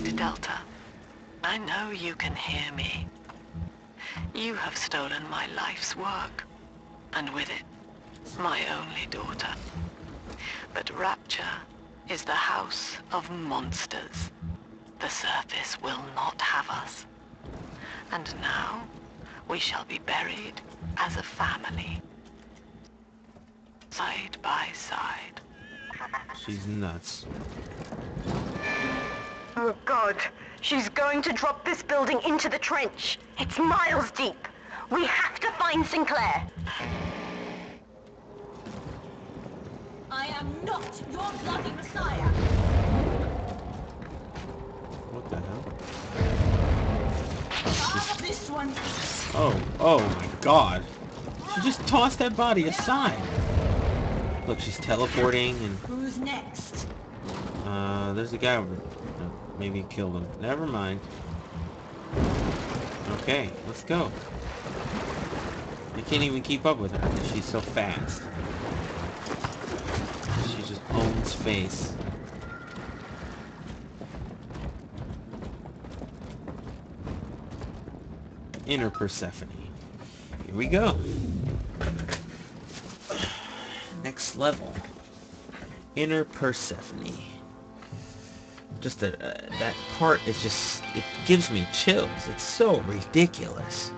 Subject Delta. I know you can hear me. You have stolen my life's work, and with it, my only daughter. But Rapture is the house of monsters. The surface will not have us. And now, we shall be buried as a family. Side by side. She's nuts. Oh God, she's going to drop this building into the trench. It's miles deep. We have to find Sinclair. I am not your bloody messiah. What the hell? This one. Oh my God. She just tossed that body aside. Look, she's teleporting and... Who's next? There's a guy over there. Maybe he killed him. Never mind. Okay, let's go. I can't even keep up with her because she's so fast. She just owns face. Inner Persephone. Here we go. Next level. Inner Persephone. Just that part is just... It gives me chills. It's so ridiculous.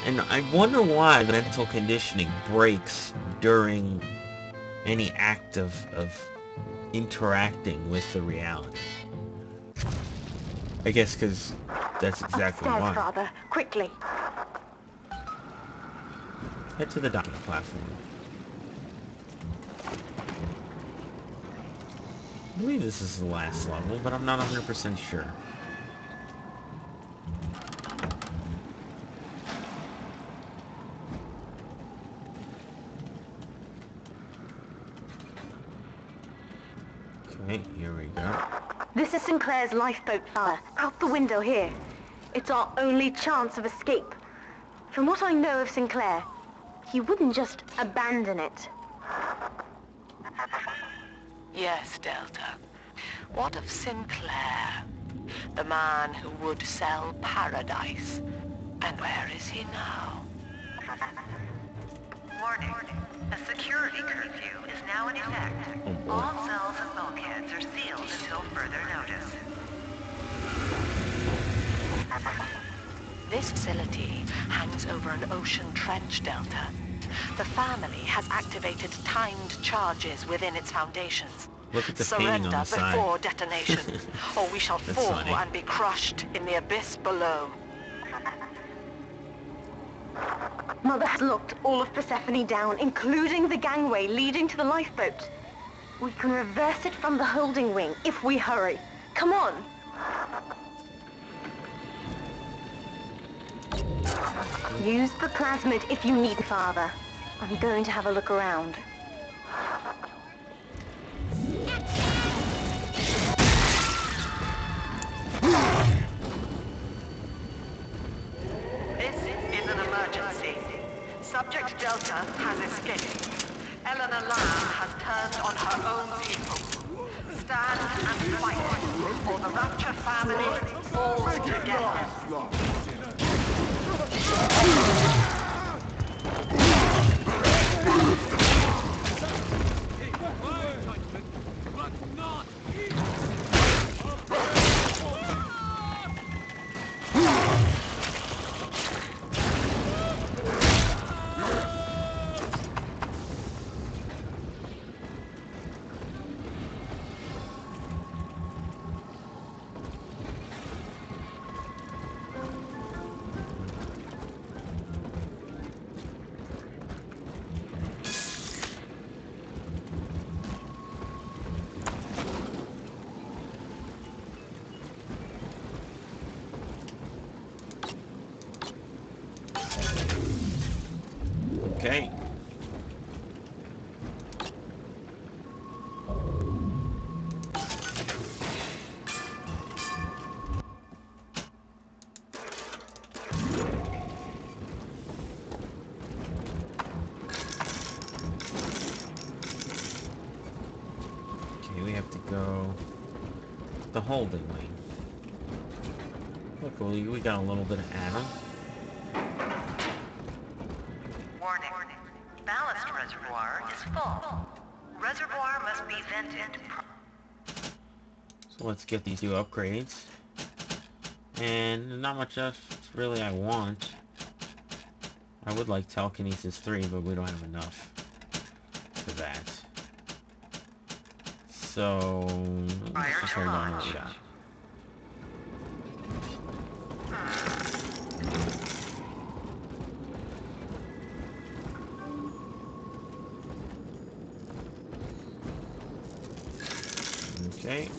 And I wonder why mental conditioning breaks during any act of interacting with the reality. I guess because that's exactly Upstairs, why. Father, quickly. Head to the docking platform. I believe this is the last level, but I'm not 100% sure. Okay, here we go. This is Sinclair's lifeboat, Father. Out the window here. It's our only chance of escape. From what I know of Sinclair, he wouldn't just abandon it. Yes, Delta. What of Sinclair? The man who would sell paradise. And where is he now? Warning. A security curfew is now in effect. Oh boy. All cells and bulkheads are sealed until further notice. This facility hangs over an ocean trench, Delta. The family has activated timed charges within its foundations. Look at the painting on the Surrender side. before detonation, or we shall That's fall funny. and be crushed in the abyss below. Mother has locked all of Persephone down, including the gangway leading to the lifeboat. We can reverse it from the holding wing if we hurry. Come on. Use the plasmid if you need, Father. I'm going to have a look around. This is an emergency. Subject Delta has escaped. Eleanor Lamb has turned on her own people. Stand and fight, or the Rapture family falls together. the holding wing. Look, we got a little bit of Adam. Warning. Ballast reservoir is full. Reservoir must be vented. So let's get these two upgrades. And not much else really I want. I would like Telekinesis 3, but we don't have enough for that. So, let's just tear down what we got. Okay.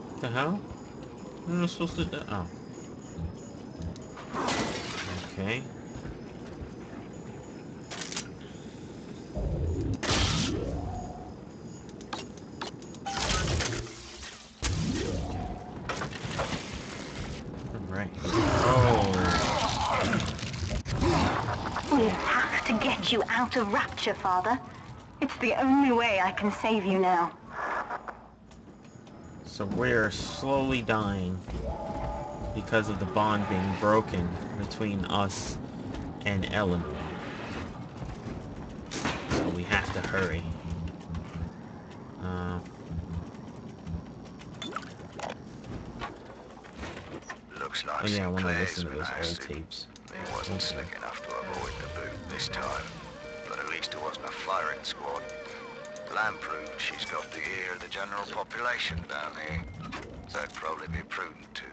What the hell? What am I supposed to do? Oh. Okay. Alright. Oh. We have to get you out of Rapture, Father. It's the only way I can save you now. So we're slowly dying because of the bond being broken between us and Eleanor. So we have to hurry. Looks like Oh yeah, I want to Sinclair's listen to been those old ousted. tapes. He wasn't slick enough to avoid the boot this time, but at least it wasn't a firing squad. Lamb proved she's got the ear of the general population down here, so it'd probably be prudent to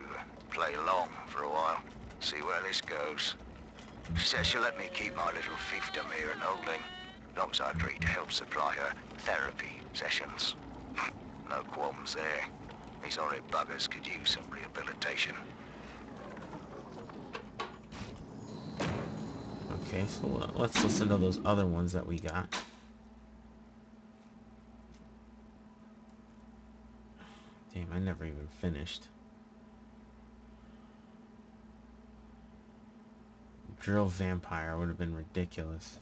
play along for a while, see where this goes. She says she'll let me keep my little fiefdom here in Holding, as long as I agree to help supply her therapy sessions. No qualms there. These horrid buggers could use some rehabilitation. Okay, so let's listen to those other ones that we got. Damn, I never even finished. Drill Vampire would have been ridiculous.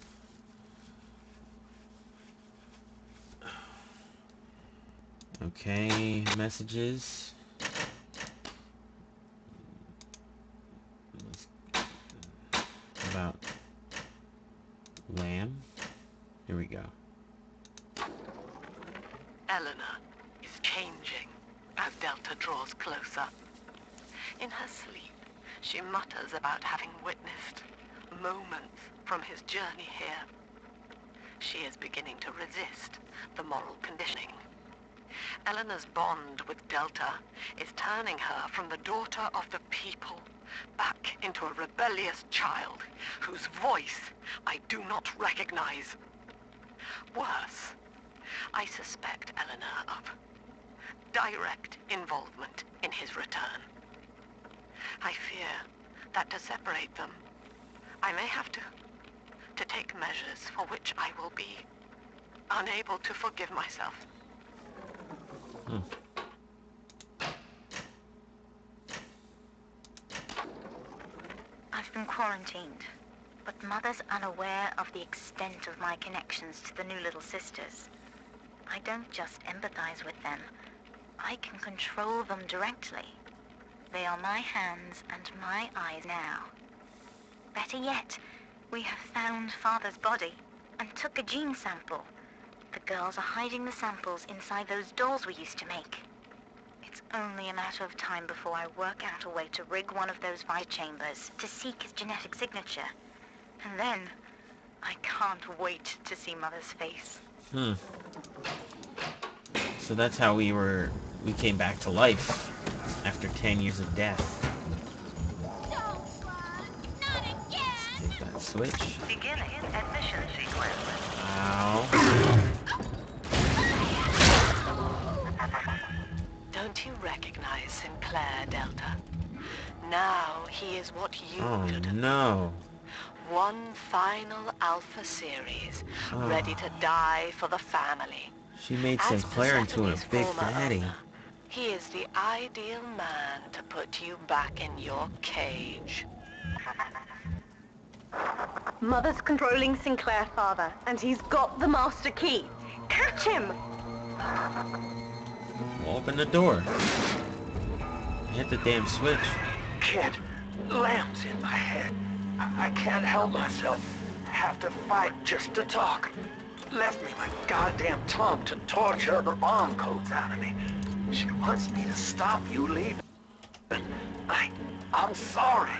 Okay, messages. About Lamb. Here we go. Eleanor is changing as Delta draws closer. In her sleep, she mutters about having witnessed moments from his journey here. She is beginning to resist the moral conditioning. Eleanor's bond with Delta is turning her from the daughter of the people back into a rebellious child whose voice I do not recognize. Worse, I suspect Eleanor of direct involvement in his return. I fear that to separate them, I may have to take measures for which I will be unable to forgive myself. I've been quarantined, but Mother's unaware of the extent of my connections to the new little sisters. I don't just empathize with them. I can control them directly. They are my hands and my eyes now. Better yet, we have found Father's body and took a gene sample. The girls are hiding the samples inside those dolls we used to make. It's only a matter of time before I work out a way to rig one of those vice chambers to seek his genetic signature. And then, I can't wait to see Mother's face. So that's how we came back to life after 10 years of death. Not again! Hit that switch. Beginning admission sequence. Ow. Don't you recognize Sinclair, Delta? Now he is what you Oh should have. no. one final Alpha series, Oh. ready to die for the family. She made As Sinclair into a Persephone's big former fatty. owner, he is the ideal man to put you back in your cage. Mother's controlling Sinclair, Father, and he's got the master key. Catch him! Open the door. Hit the damn switch. Kid, lamb's in my head. I can't help myself. Have to fight just to talk. Left me my goddamn tongue to torture the bomb codes out of me. She wants me to stop you leaving. I'm sorry.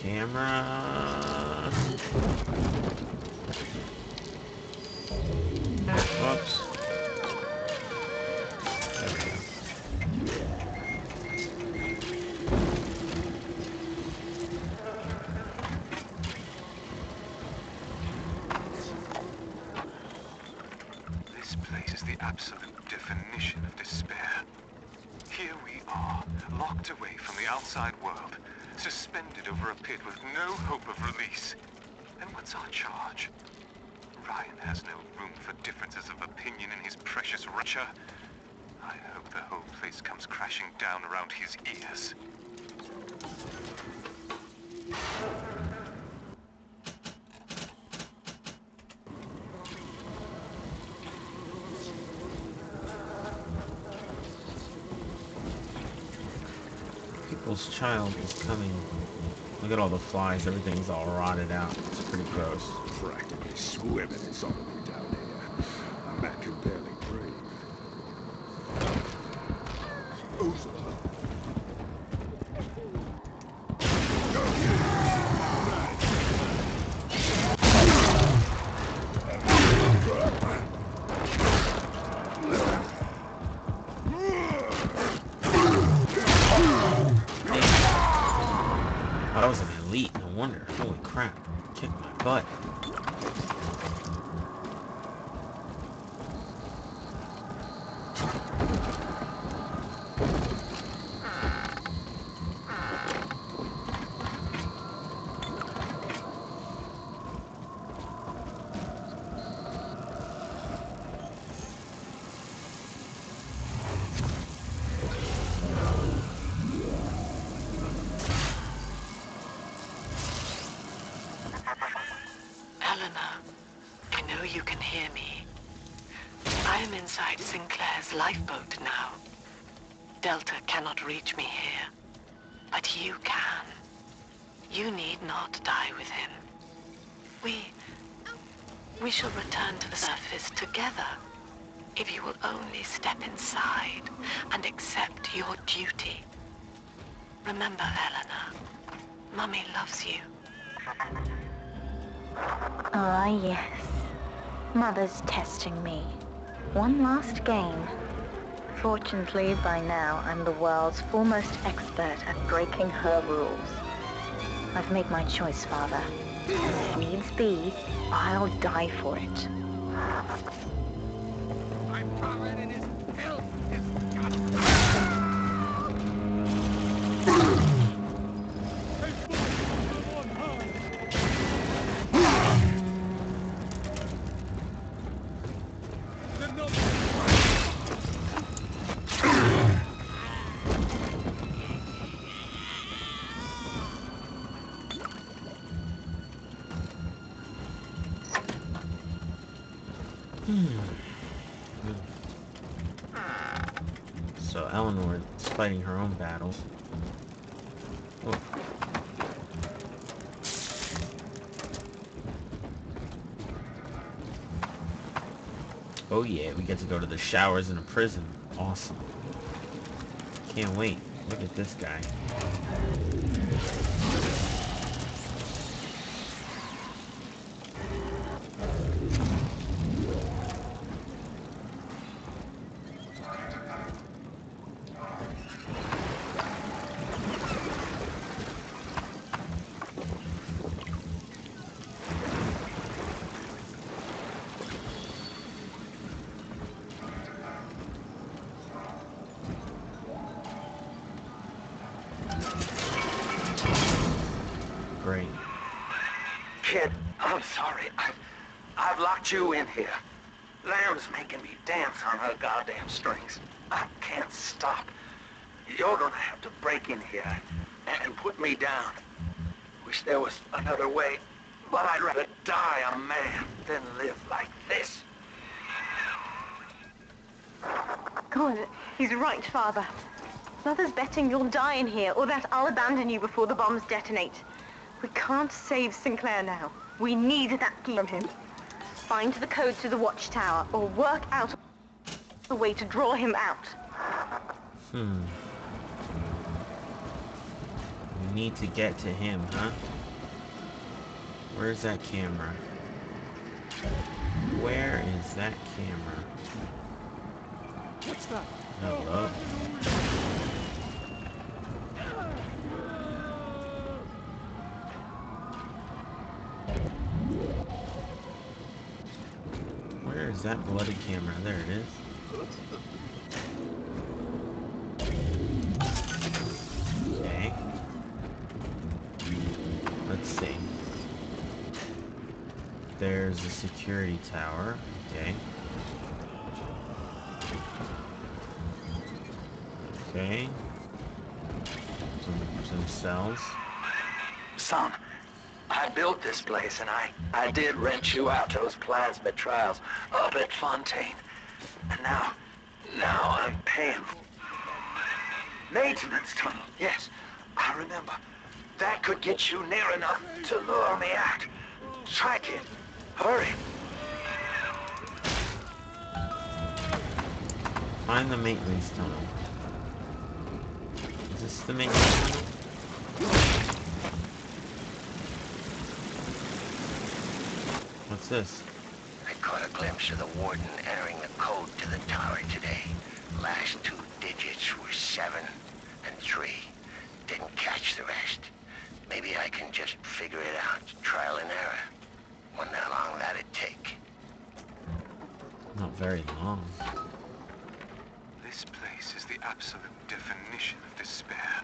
Camera. Whoops. There we go. This place is the absolute definition of despair. Here we are, locked away from the outside world, suspended over a pit with no hope of release. And what's our charge? Ryan has no room for differences of opinion in his precious Rapture. I hope the whole place comes crashing down around his ears. People's child is coming. Look at all the flies. Everything's all rotted out. It's pretty gross. Practically swimming in something down here. A man can barely breathe. Ursula. I was an elite. No wonder. Holy crap. Kicked my butt. Eleanor, I know you can hear me. I am inside Sinclair's lifeboat now. Delta cannot reach me here, but you can. You need not die with him. We shall return to the surface together, if you will only step inside and accept your duty. Remember, Eleanor, Mummy loves you. Ah, yes. Mother's testing me. One last game. Fortunately, by now, I'm the world's foremost expert at breaking her rules. I've made my choice, Father. If needs be, I'll die for it. fighting her own battles. Oh. Oh yeah, we get to go to the showers in a prison. Awesome. Can't wait. Look at this guy. Great. Kid, I'm sorry. I've locked you in here. Lamb's making me dance on her goddamn strings. I can't stop. You're gonna have to break in here and put me down. Wish there was another way, but I'd rather die a man than live like this. God, he's right, Father. Mother's betting you'll die in here, or that I'll abandon you before the bombs detonate. We can't save Sinclair now. We need that key from him. Find the code to the watchtower, or work out a way to draw him out. We need to get to him, huh? Where's that camera? Where is that camera? What's that? Hello. Where is that bloody camera? There it is. Okay. Let's see. There's a security tower. Okay. Okay. Some cells. Son, I built this place and I did rent you out those plasmid trials up at Fontaine. And now I'm paying. Maintenance tunnel, yes, I remember. That could get you near enough to lure me out. Try, kid. Hurry. Find the maintenance tunnel. Is this the maintenance tunnel? What's this? I caught a glimpse of the warden entering the code to the tower today. Last two digits were 7 and 3. Didn't catch the rest. Maybe I can just figure it out. Trial and error. Wonder how long that'd take. Not very long. This place is the absolute definition of despair.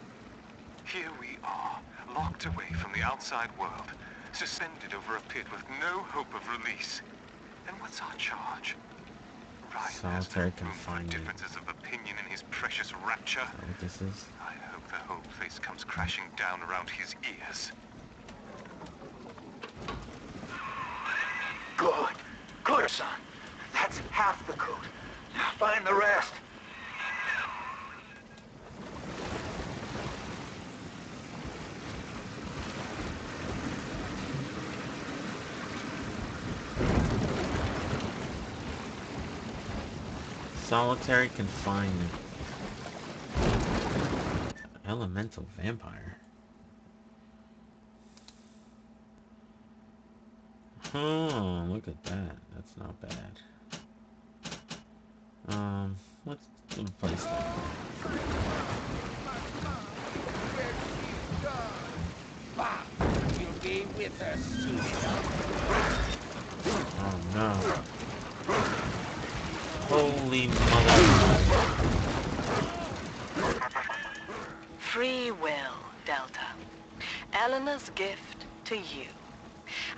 Here we are, locked away from the outside world, suspended over a pit with no hope of release. And what's our charge? Ryan has no Solitary room for confinement. differences of opinion in his precious Rapture. Is that what this is? I hope the whole place comes crashing down around his ears. Good. Good, son. That's half the code. Now find the rest. Solitary confinement. Elemental vampire. Oh, look at that. That's not bad. Let's replace that. You'll be with us soon. Oh no. Holy mother. Free will, Delta. Eleanor's gift to you.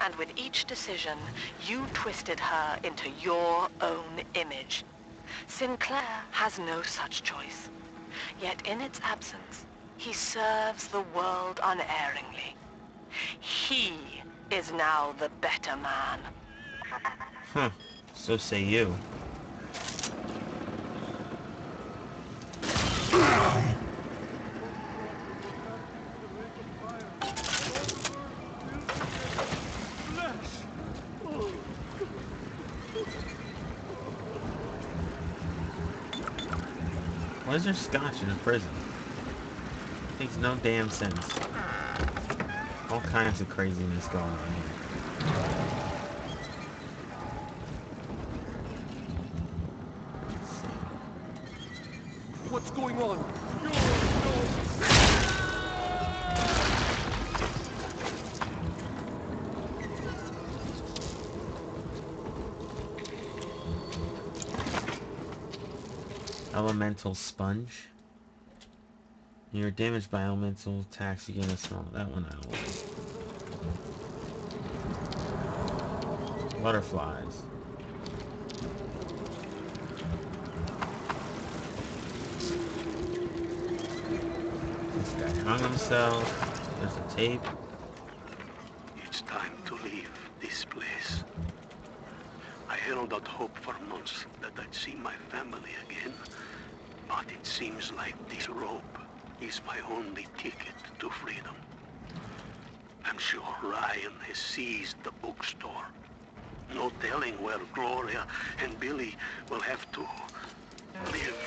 And with each decision, you twisted her into your own image. Sinclair has no such choice. Yet in its absence, he serves the world unerringly. He is now the better man. Huh. So say you. is there scotch in a prison? Makes no damn sense. All kinds of craziness going on here. Let's see. What's going on? Elemental sponge. You're damaged by elemental attacks. You get a small. That one I don't like. Butterflies. This guy hung himself. There's a tape. It's time to leave this place. I held out hope for months that I'd see my family again, but it seems like this rope is my only ticket to freedom. I'm sure Ryan has seized the bookstore. No telling where Gloria and Billy will have to live.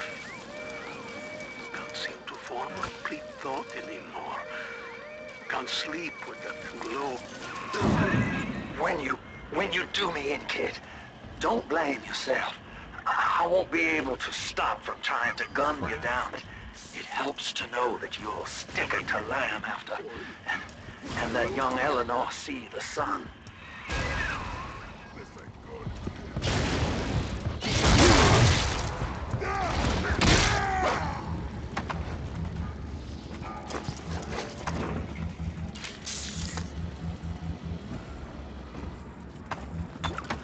Can't seem to form a complete thought anymore. Can't sleep with that glow. When you do me in, kid, don't blame yourself. I won't be able to stop from trying to gun you down. It helps to know that you're sticking to Lamb after, and that young Eleanor see the sun.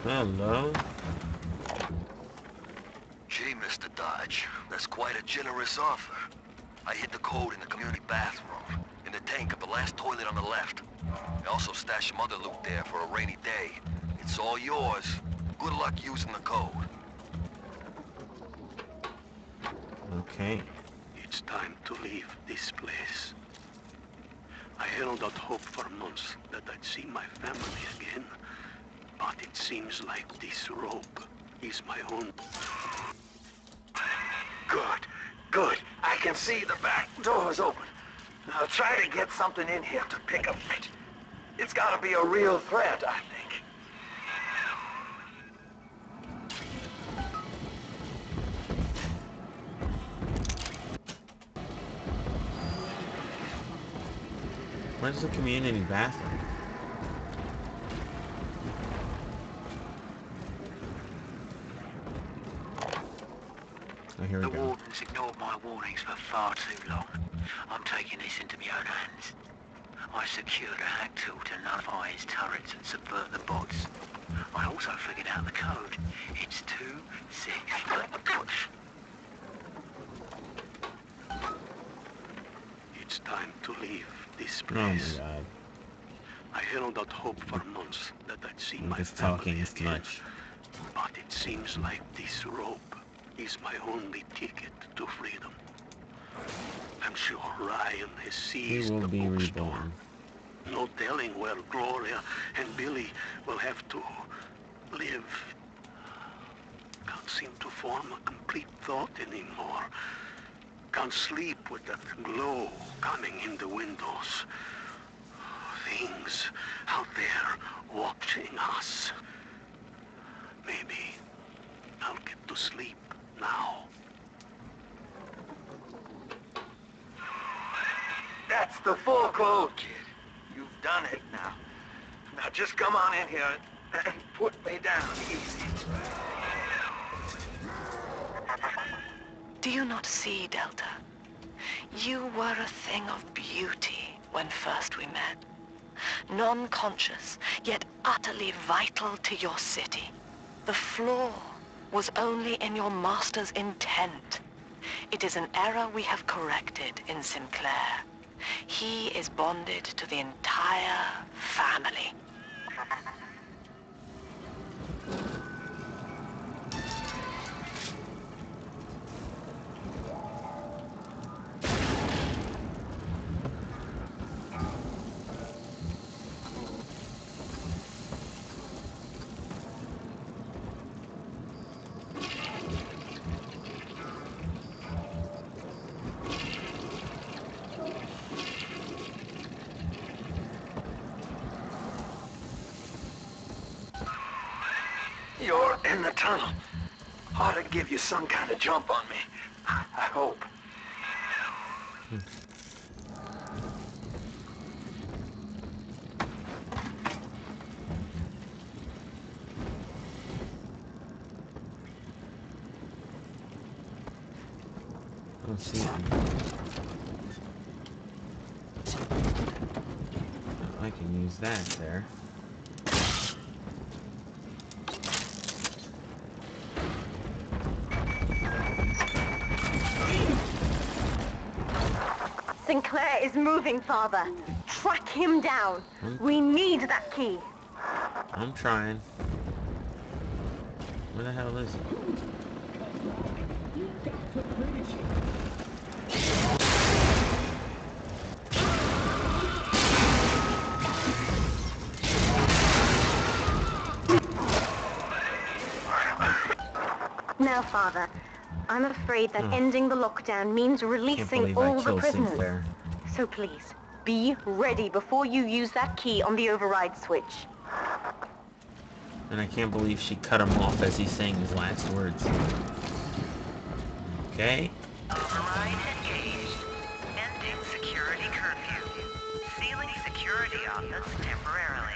Hello. Gee, Mr. Dodge, that's quite a generous offer. I hid the code in the community bathroom, in the tank of the last toilet on the left. I also stashed some other loot there for a rainy day. It's all yours. Good luck using the code. Okay. It's time to leave this place. I held out hope for months that I'd see my family again, but it seems like this rope is my own. Good. I can see the back door's open. I'll try to get something in here to pick a fit. It's gotta be a real threat, I think. Where's the community bathroom? Oh, here we The go. warden's ignored my warnings for far too long. I'm taking this into my own hands. I secured a hack tool to nullify his turrets and subvert the bots. I also figured out the code. It's 2-6. It's time to leave this Oh my place. god. I held out hope for months that I'd see I'm my just family talking too again, much. but it seems like this rope is my only ticket to freedom. I'm sure Ryan has He seized will the be bookstore. reborn. No telling where Gloria and Billy will have to live. Can't seem to form a complete thought anymore. Can't sleep with that glow coming in the windows. Things out there watching us. Maybe I'll get to sleep now. That's the full code, kid. You've done it now. Now just come on in here and put me down easy. Do you not see, Delta? You were a thing of beauty when first we met. Non-conscious, yet utterly vital to your city. The flaw was only in your master's intent. It is an error we have corrected in Sinclair. He is bonded to the entire family. in the tunnel. Ought to give you some kind of jump on me. I hope. Let's see. I can use that there. Sinclair is moving, Father. Track him down. We need that key. I'm trying. Where the hell is he? Now, Father, I'm afraid that ending the lockdown means releasing all the prisoners. Sinclair. So please, be ready before you use that key on the override switch. And I can't believe she cut him off as he's saying his last words. Okay. Override engaged. Ending security curfew. Sealing security office temporarily.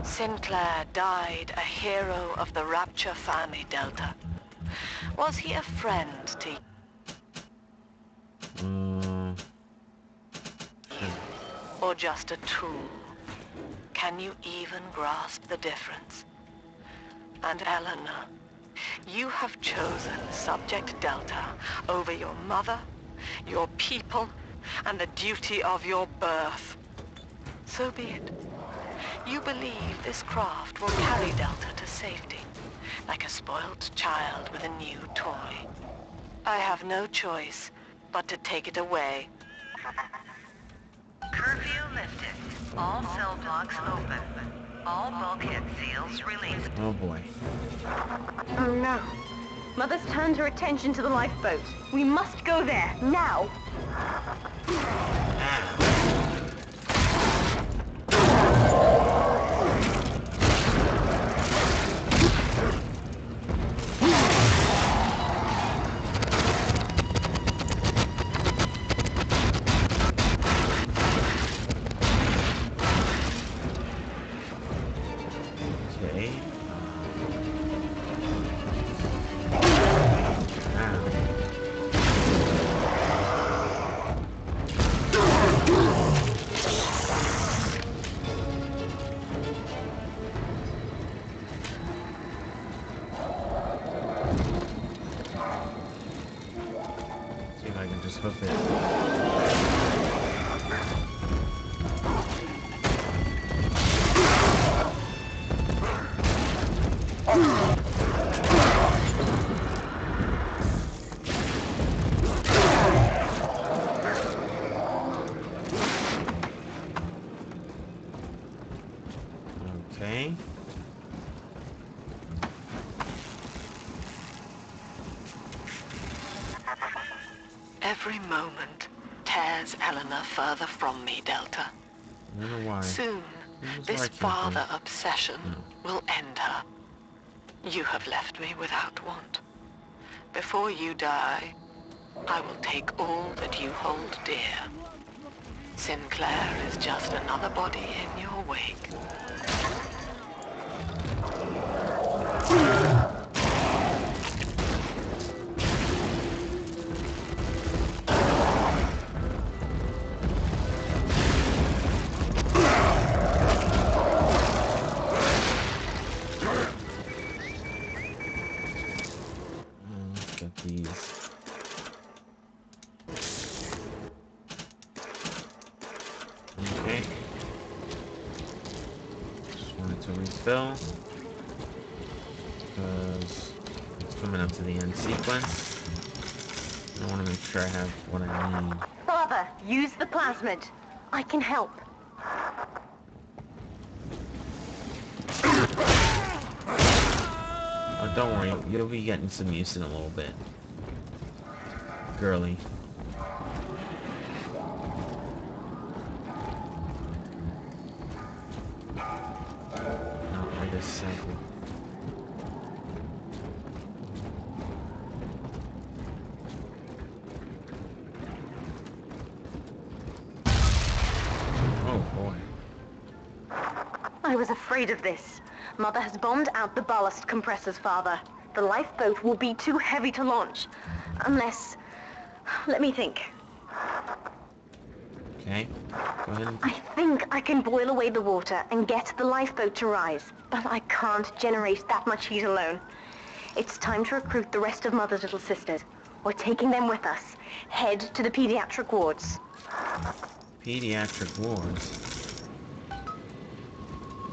Sinclair died a hero of the Rapture family, Delta. Was he a friend to you? Or just a tool? Can you even grasp the difference? And Eleanor, you have chosen Subject Delta over your mother, your people, and the duty of your birth. So be it. You believe this craft will carry Delta to safety, like a spoiled child with a new toy. I have no choice but to take it away. Curfew lifted. All cell blocks open. All bulkhead seals released. Oh boy. Oh no. Mother's turned her attention to the lifeboat. We must go there, now. Okay. See if I can just hoof it. Okay. Every moment tears Eleanor further from me, Delta. I don't know why. Soon, this father obsession will end her. You have left me without want. Before you die, I will take all that you hold dear. Sinclair is just another body in your wake. Let's get these. Okay. Just wanted to refill. Because it's coming up to the end sequence. I want to make sure I have what I need. Father, use the plasmid. I can help. Oh, don't worry, you'll be getting some use in a little bit. Girly. this cycle. Oh boy. I was afraid of this. Mother has bombed out the ballast compressors, Father. The lifeboat will be too heavy to launch. Unless... Let me think. Okay, go ahead. I think I can boil away the water and get the lifeboat to rise, but I can't generate that much heat alone. It's time to recruit the rest of Mother's little sisters. We're taking them with us. Head to the pediatric wards. Pediatric wards?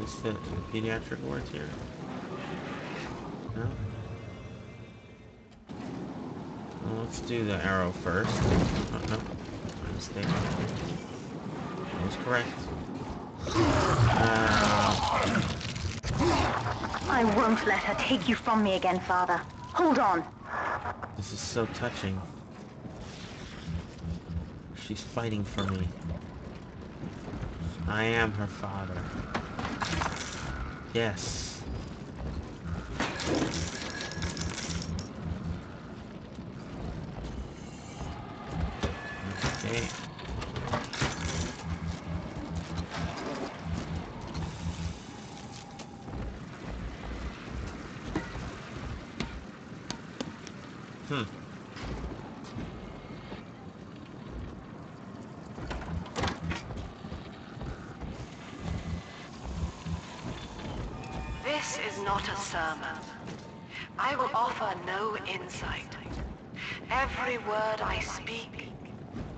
Is the pediatric wards here? No? Well, let's do the arrow first. Oh, no. My mistake. I was correct. I won't let her take you from me again, Father. Hold on. This is so touching. She's fighting for me. I am her father. Yes. Okay. This is not a sermon. I will offer no insight. Every word I speak,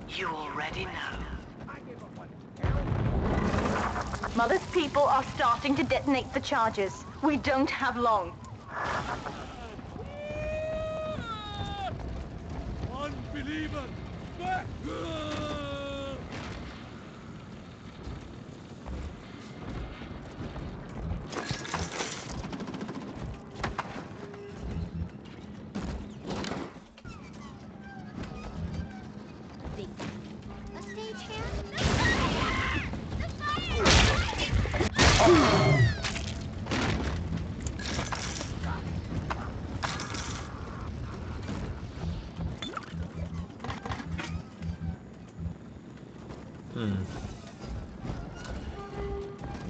you already know. Mother's people are starting to detonate the charges. We don't have long. Unbeliever!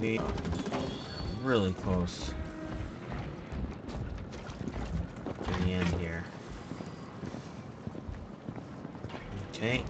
Be really close to the end here. Okay.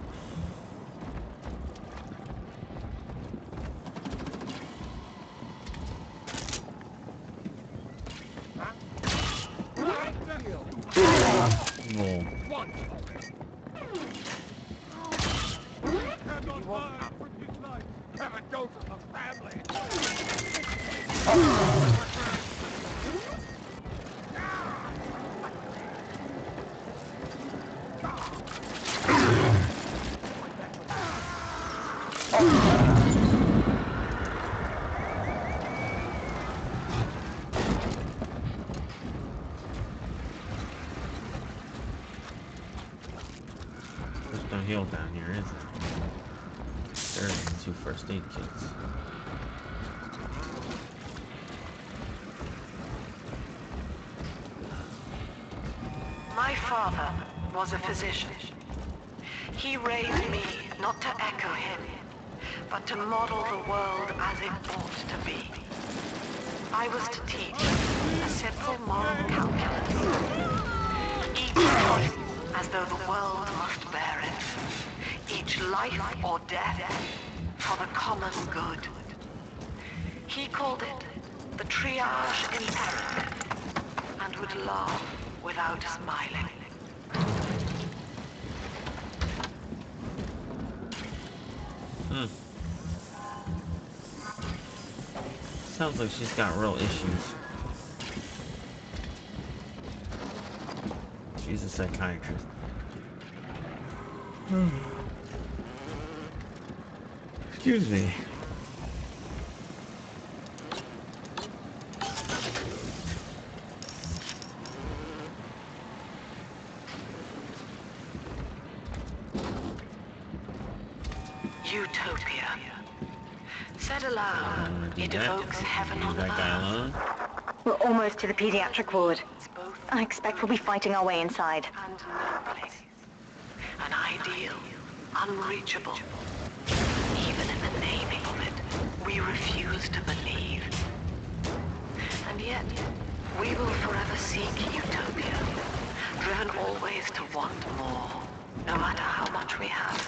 There's no heal down here, is there? There's the 2 first aid kits. My father was a physician. He raised me not to echo him, but to model the world as it ought to be. I was to teach a simple moral calculus. Each choice as though the world must bear it. Each life or death for the common good. He called it the triage imperative, and would laugh without smiling. Sounds like she's got real issues. She's a psychiatrist. Excuse me. Utopia. Said aloud, it evokes heaven on Leave that guy earth. alone. We're almost to the pediatric ward. I expect we'll be fighting our way inside. And no place. An ideal, unreachable. Even in the naming of it, we refuse to believe. And yet, we will forever seek utopia, driven always to want more, no matter how much we have.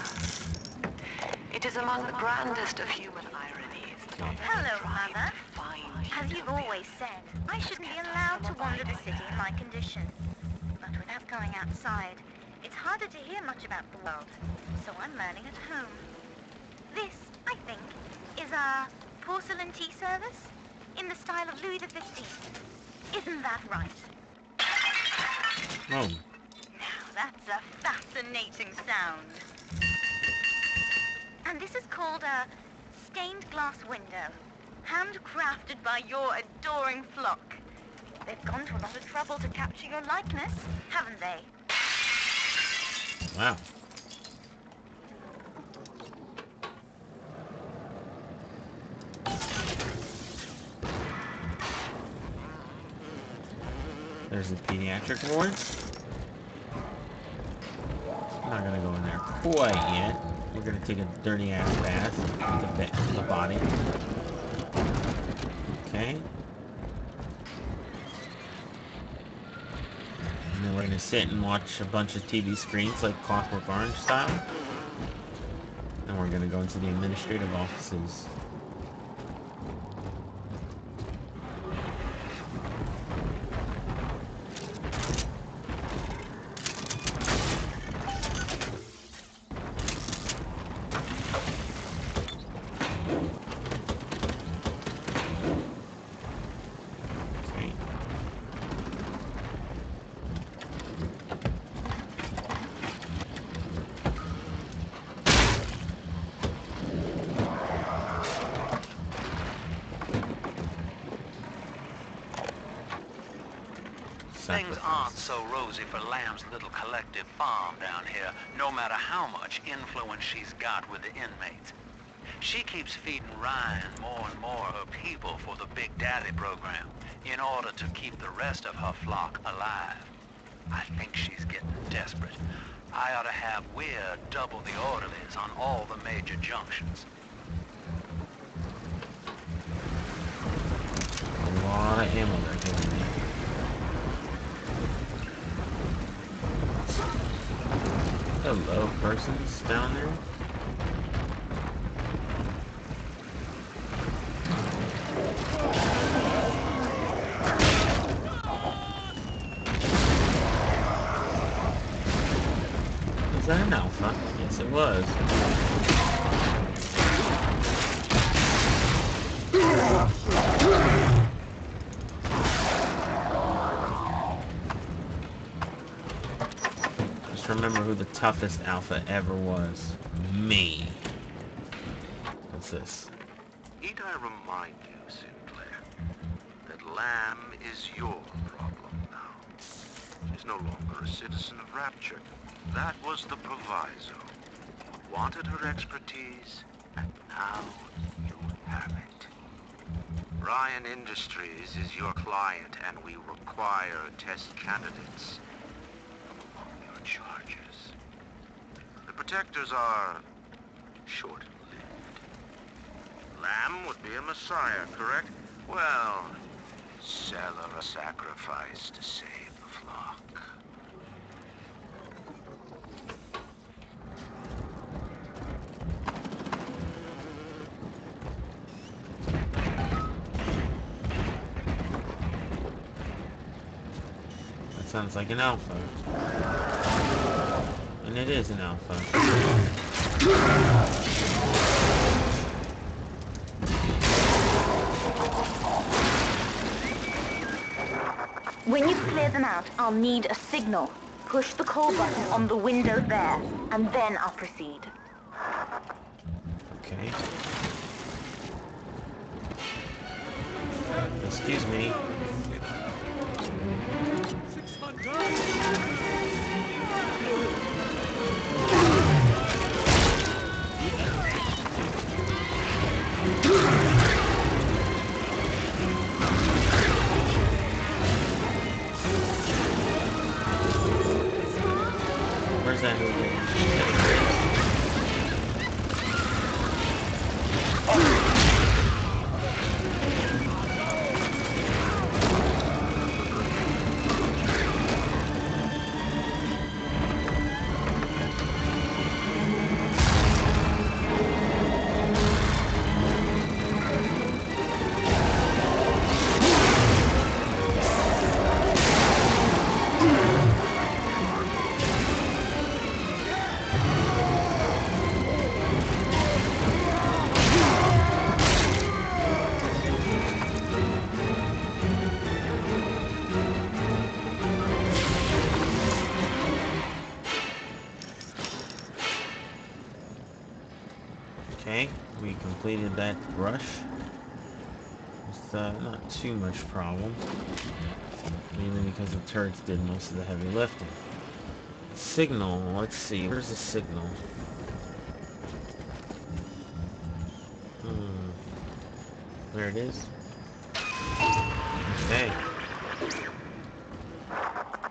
It is among the grandest of human ironies that our Hello, tribe Mother. to find As you've utopia. always said, I shouldn't be allowed to wander the city in my condition. But without going outside, it's harder to hear much about the world. So I'm learning at home. This, I think, is a porcelain tea service in the style of Louis XV. Isn't that right? Oh, Now that's a fascinating sound. And this is called a stained glass window, handcrafted by your adoring flock. They've gone to a lot of trouble to capture your likeness, haven't they? wow. There's the pediatric ward. I'm not gonna go in there quite yet. We're gonna take a dirty ass bath with the body. Okay. And then we're gonna sit and watch a bunch of TV screens like Clockwork Orange style. And we're gonna go into the administrative offices. Okay. Things aren't so rosy for Lamb's little collective farm down here, no matter how much influence she's got with the inmates. She keeps feeding Ryan more and more of her people for the Big Daddy program in order to keep the rest of her flock alive. I think she's getting desperate. I ought to have Weir double the orderlies on all the major junctions. A lot of ammo they're giving me. Hello, persons down there. Was that an alpha? Yes, it was. Just remember who the toughest alpha ever was. Me. What's this? Need I remind you, Sinclair, that Lamb is your problem now. She's no longer a citizen of Rapture. That was the proviso. You wanted her expertise, and now you have it. Ryan Industries is your client, and we require test candidates among your charges. The protectors are short-lived. Lamb would be a messiah, correct? Well, sell her a sacrifice to save the flock. That sounds like an alpha. And it is an alpha. When you clear them out, I'll need a signal. Push the call button on the window there, and then I'll proceed. Okay. Excuse me. is that who did it? Okay, we completed that rush. It's not too much problem. Mainly because the turrets did most of the heavy lifting. Signal, let's see, where's the signal? There it is. Okay.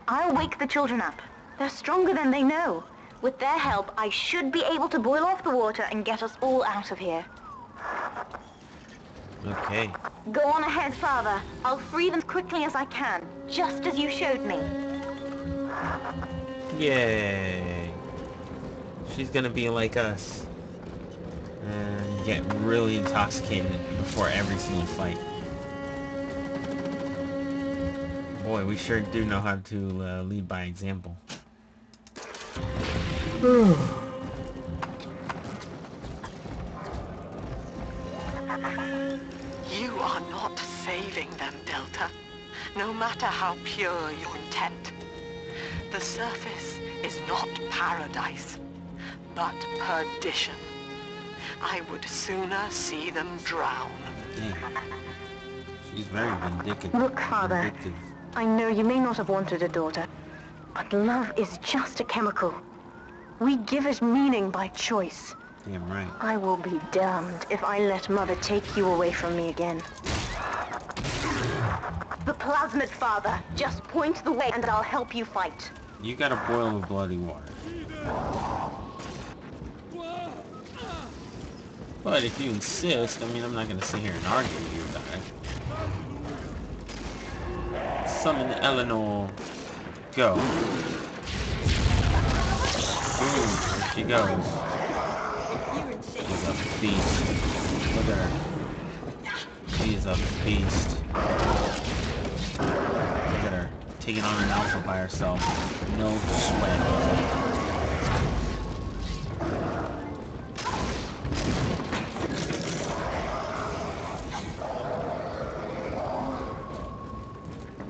I'll wake the children up. They're stronger than they know. With their help, I should be able to boil off the water and get us all out of here. Okay. Go on ahead, Father. I'll free them as quickly as I can, just as you showed me. Yay. She's gonna be like us. And get really intoxicated before every single fight. Boy, we sure do know how to lead by example. You are not saving them, Delta. No matter how pure your intent. The surface is not paradise, but perdition. I would sooner see them drown. Yeah. She's very vindictive. Look, Father, I know you may not have wanted a daughter, but love is just a chemical. We give it meaning by choice. Damn right. I will be damned if I let Mother take you away from me again. The plasmid, Father. Just point the way and I'll help you fight. You gotta boil with bloody water. But if you insist, I mean, I'm not gonna sit here and argue with you about it. Summon Eleanor. Go. Ooh, there she goes. She's a beast. Look at her. She's a beast. Look at her. Taking on an alpha by herself. No sweat.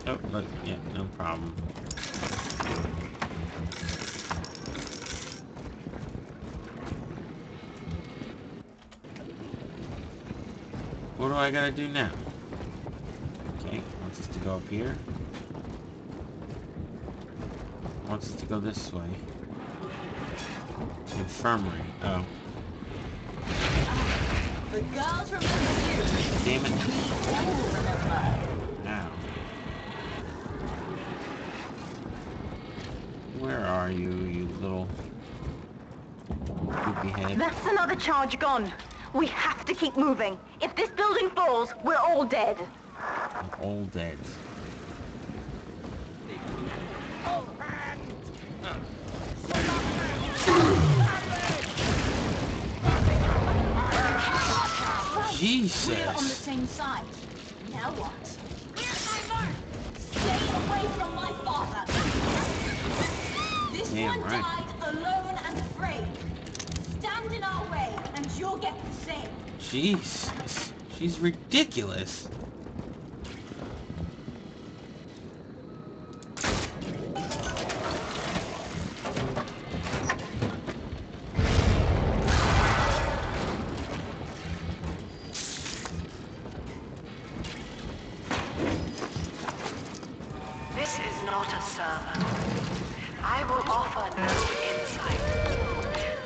Oh, look, yeah, no problem. What do I gotta do now? Okay, wants us to go up here. Wants us to go this way. Infirmary. Oh. The girls remember you. Damn it. We all remember. Now. Where are you, you little poopy head? That's another charge gone. We have to keep moving. If this building falls, we're all dead. I'm all dead. Jesus. We're on the same side. Now what? Stay away from my father. This Damn one right. died alone and afraid. Stand in our way, and you'll get the same. Jesus. She's ridiculous. This is not a sermon. I will offer no insight.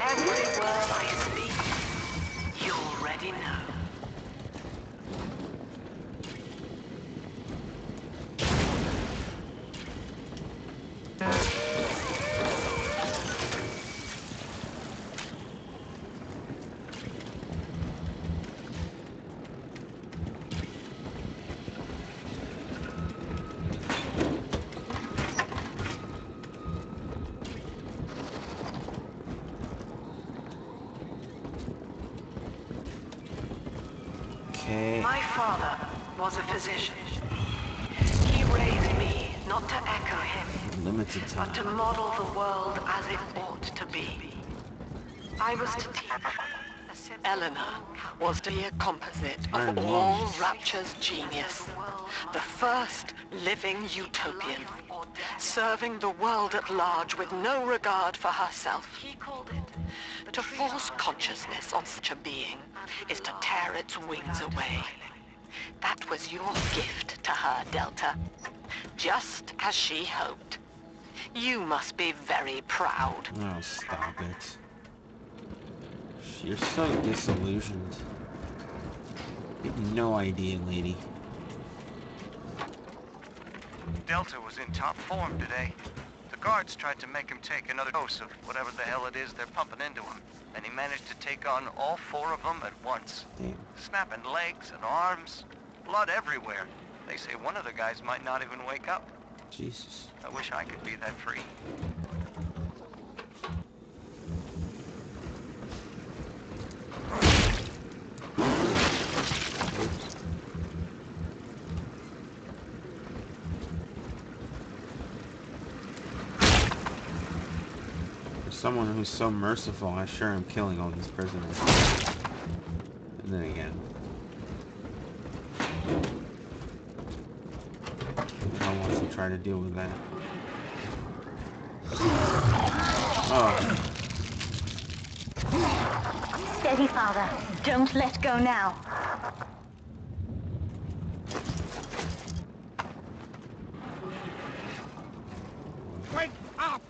Every word I speak, you already know. Okay. My father was a physician. He raised me not to echo him, Limited but to time. model the world as it ought to be. I was to teach. Eleanor was to be a composite of Iron all lungs. Rapture's genius. The first living utopian, serving the world at large with no regard for herself. He called it. To force consciousness on such a being is to tear its wings away. That was your gift to her, Delta. Just as she hoped. You must be very proud. Oh, stop it. You're so disillusioned. You have no idea, lady. Delta was in top form today. The guards tried to make him take another dose of whatever the hell it is they're pumping into him, and he managed to take on all 4 of them at once. Damn. Snapping legs and arms, blood everywhere. They say one of the guys might not even wake up. Jesus. I wish I could be that free. For someone who's so merciful, I sure am killing all these prisoners. And then again. I want to try to deal with that. Oh. Steady, Father. Don't let go now. Wake up!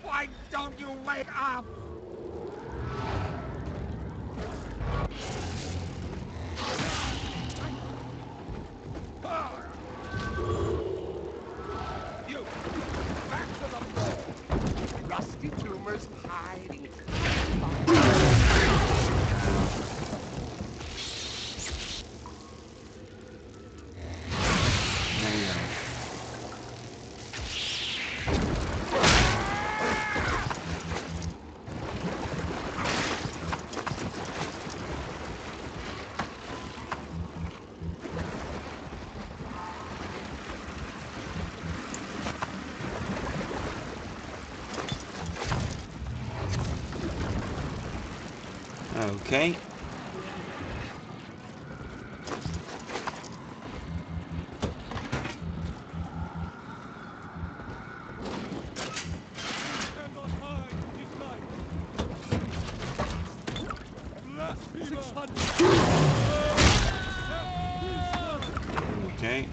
Why don't you wake up? You! Back to the ball! Rusty tumors hiding. There you go. Okay. Okay.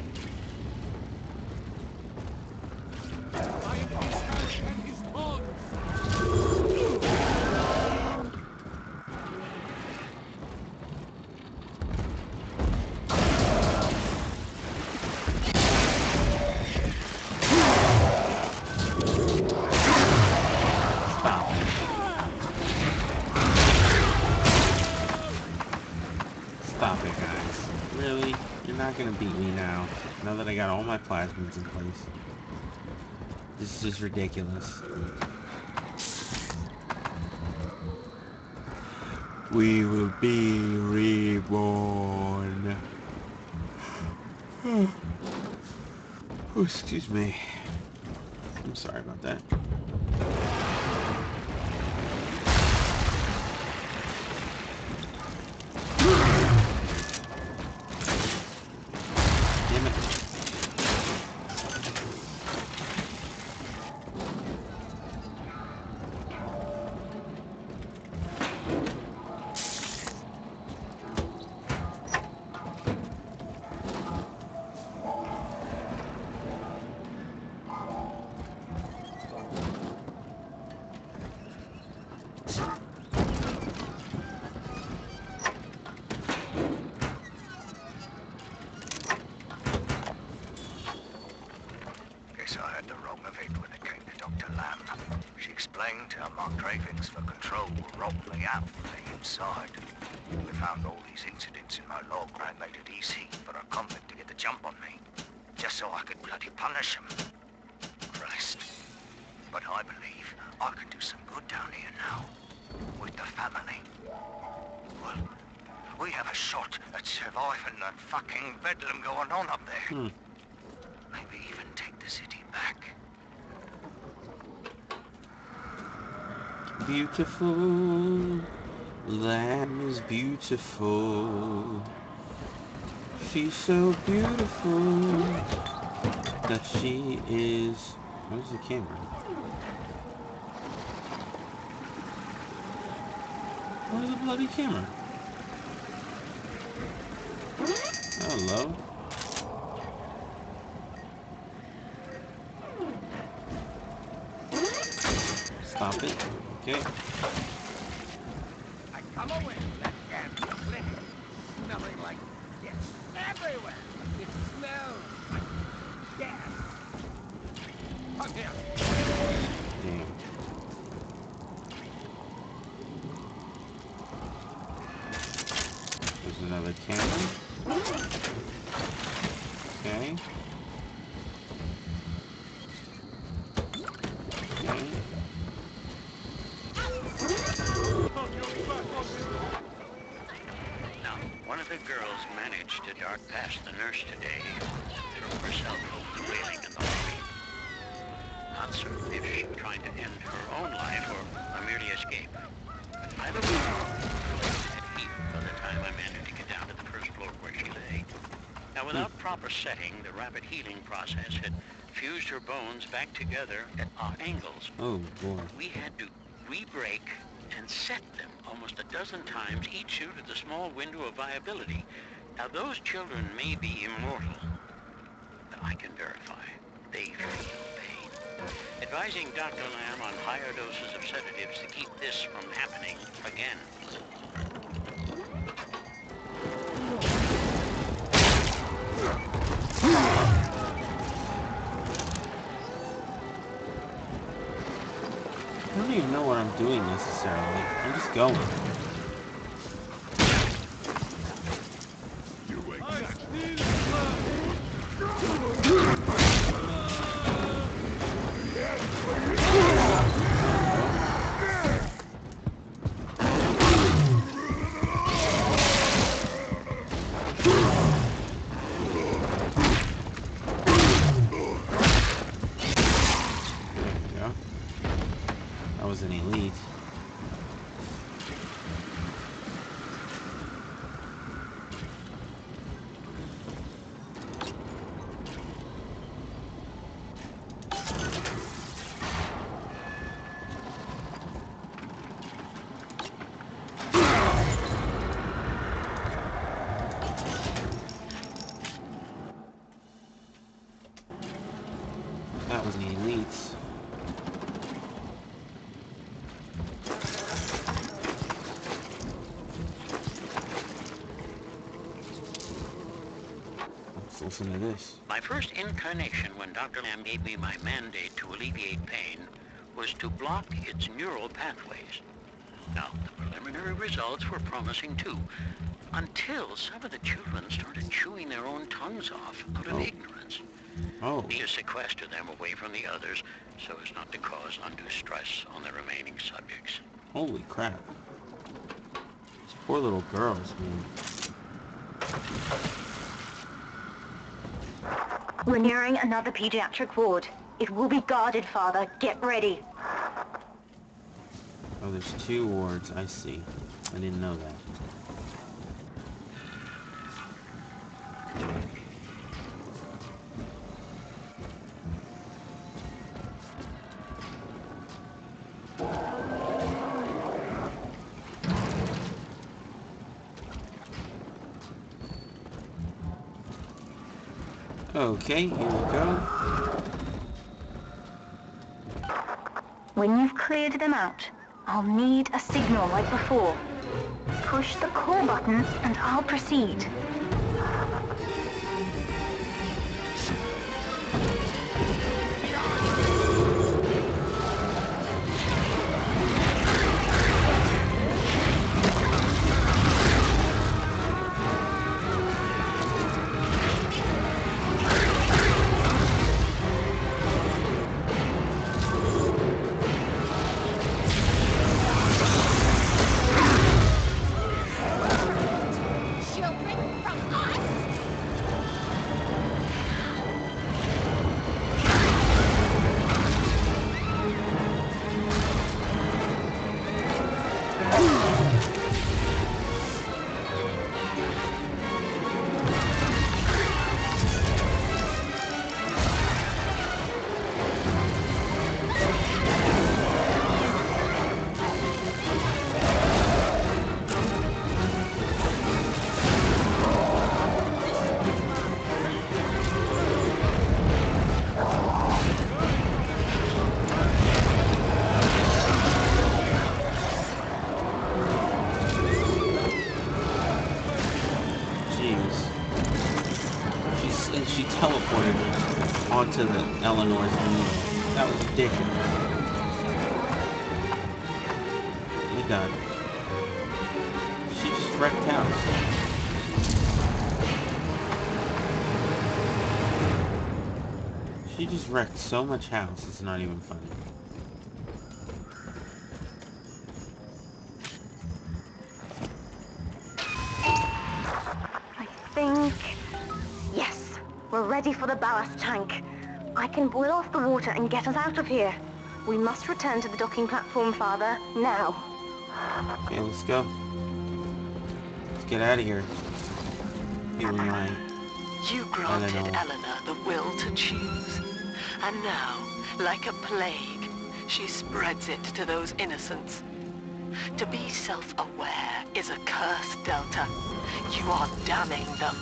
Stop it, guys. Really? You're not gonna beat me now. Now that I got all my plasmids in place. This is just ridiculous. We will be reborn. Oh, excuse me. I'm sorry about that. Damn it. Guess I had the wrong of it when it came to Dr. Lamb. She explained how my cravings for control were robbing me out from the inside. We found all these incidents in my log where I made it easy for a convict to get the jump on me, just so I could bloody punish him. Christ. But I believe I can do some good down here now, with the family. we have a shot at surviving that fucking bedlam going on up there. Maybe even take the city back. Beautiful. Lamb is beautiful. She's so beautiful that she is... Where's the camera? Where's the bloody camera? Hello? Stop it. Okay. I come away from that damn clinic, smelling like shit everywhere. It smells like gas. Come here. Damn. There's another camera. Okay. Okay. Now, one of the girls managed to dart past the nurse today, throw herself over the railing in the lobby. Not certain if she tried to end her own life or merely escape. But either way, she had healed by the time I managed to get down to the first floor where she lay. Now, without proper setting, the rapid healing process had fused her bones back together at odd angles. Oh, boy. We had to re-break and set them almost a dozen times, each due to the small window of viability. Now, those children may be immortal, but I can verify they feel pain. Advising Dr. Lamb on higher doses of sedatives to keep this from happening again. I don't even know what I'm doing necessarily. I'm just going. That was an elite. That was the elites. Listen to this. My first incarnation when Dr. Lamb gave me my mandate to alleviate pain was to block its neural pathways. Now, the preliminary results were promising too, until some of the children started chewing their own tongues off out of ignorance. To sequester them away from the others so as not to cause undue stress on the remaining subjects. Holy crap. These poor little girls, man. We're nearing another pediatric ward. It will be guarded, Father. Get ready. Oh, there's 2 wards. I see. I didn't know that. Okay, here we go. When you've cleared them out, I'll need a signal like before. Push the call button and I'll proceed. to the Eleanor's needle. That was ridiculous. My God. She just wrecked house. She just wrecked so much house, it's not even funny. I think... Yes, we're ready for the ballast tank. I can boil off the water and get us out of here. We must return to the docking platform, Father, now. Okay, let's go. Let's get out of here. Feeling like You granted Eleanor the will to choose. And now, like a plague, she spreads it to those innocents. To be self-aware is a curse, Delta. You are damning them.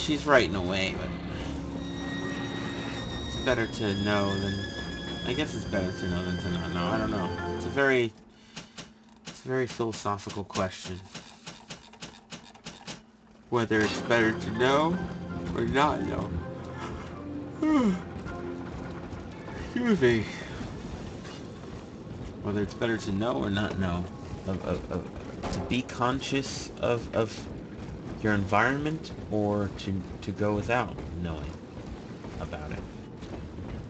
she's right in a way, but it's better to know than... I guess it's better to know than to not know. I don't know. It's a very philosophical question. Whether it's better to know or not know. Excuse me. Whether it's better to know or not know. To be conscious of your environment, or to go without knowing about it.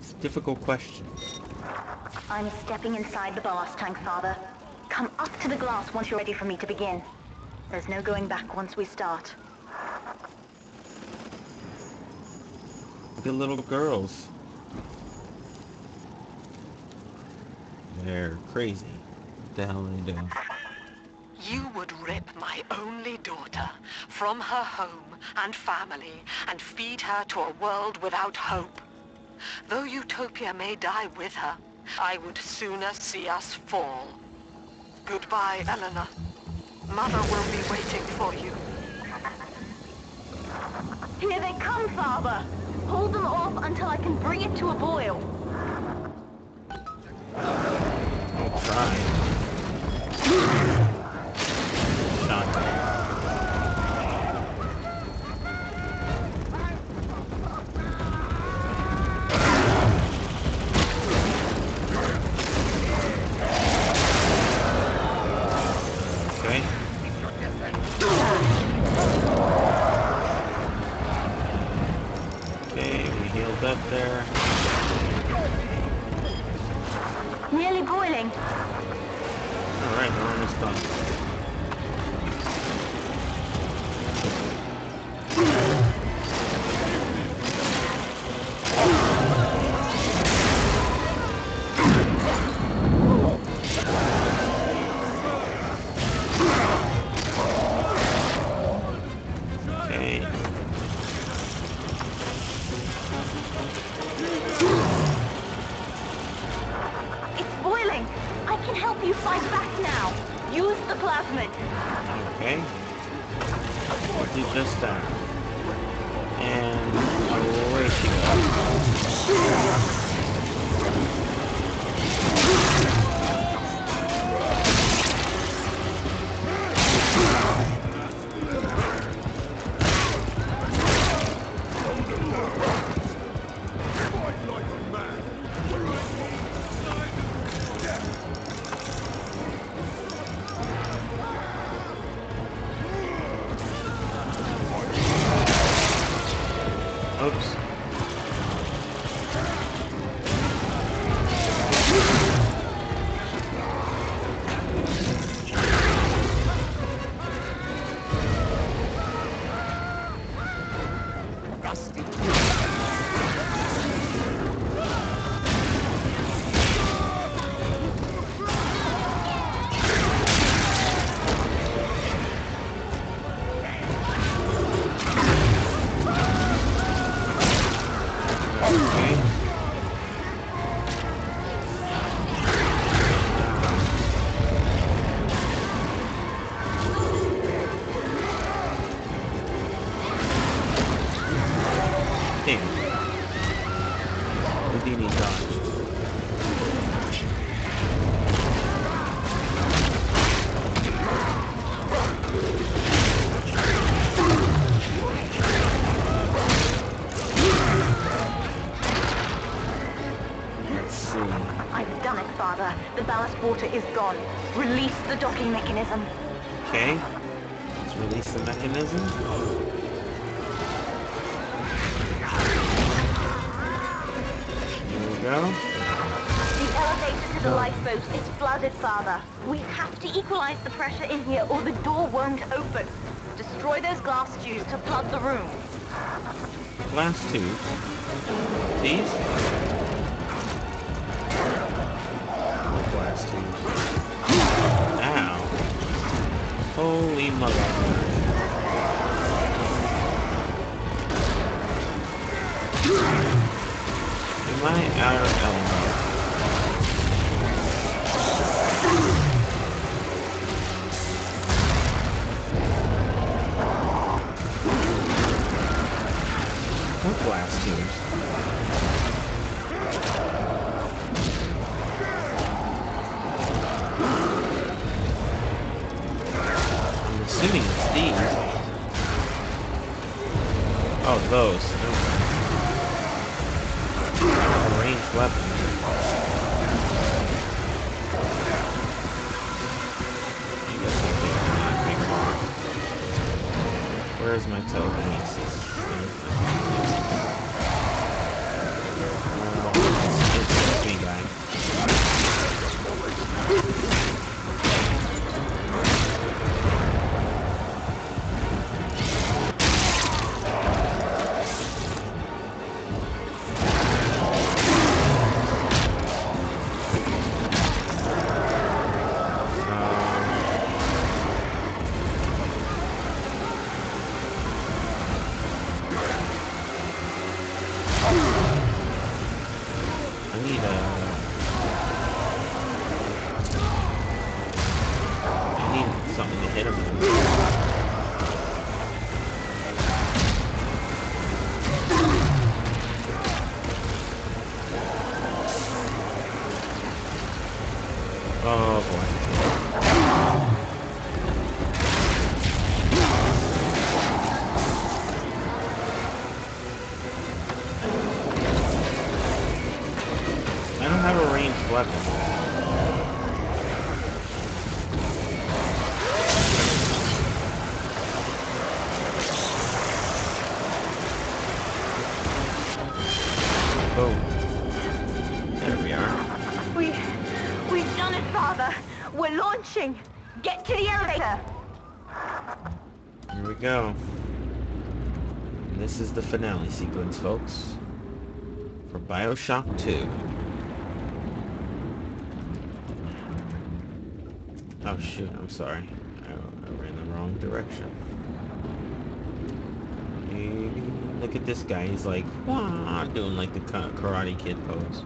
It's a difficult question. I'm stepping inside the ballast tank, Father. Come up to the glass once you're ready for me to begin. There's no going back once we start. The little girls. They're crazy. What the hell are they doing? You would rip my only daughter from her home and family and feed her to a world without hope. Though Utopia may die with her, I would sooner see us fall. Goodbye, Eleanor. Mother will be waiting for you. Here they come, Father! Hold them off until I can bring it to a boil. I'll try. Shot. Okay. Okay, we healed up there. Nearly boiling. Alright, we're almost done. Okay. It's boiling. I can help you fight back now. Use the plasmid. Okay. We'll do just that. And away she goes. Oops. Okay. Damn. Houdini dodged. Father. The ballast water is gone. Release the docking mechanism. Okay. Let's release the mechanism. Here we go. The elevator to the lifeboat is flooded, Father. We have to equalize the pressure in here or the door won't open. Destroy those glass tubes to flood the room. Glass tubes. These? Glass tubes. Ow. Holy mother. Am I out of Eleanor? What glass tubes? I'm assuming it's these. Oh, those. A ranged weapon. I guess I think not big far. Where's my telekinesis? It's me, guy. Something to hit him with. Oh boy. I don't have a ranged weapon. There we are. We've done it, Father. We're launching. Get to the elevator. Here we go. And this is the finale sequence, folks. For Bioshock 2. Oh shoot, I'm sorry. I ran the wrong direction. Look at this guy. He's like, wah, doing like the Karate Kid pose.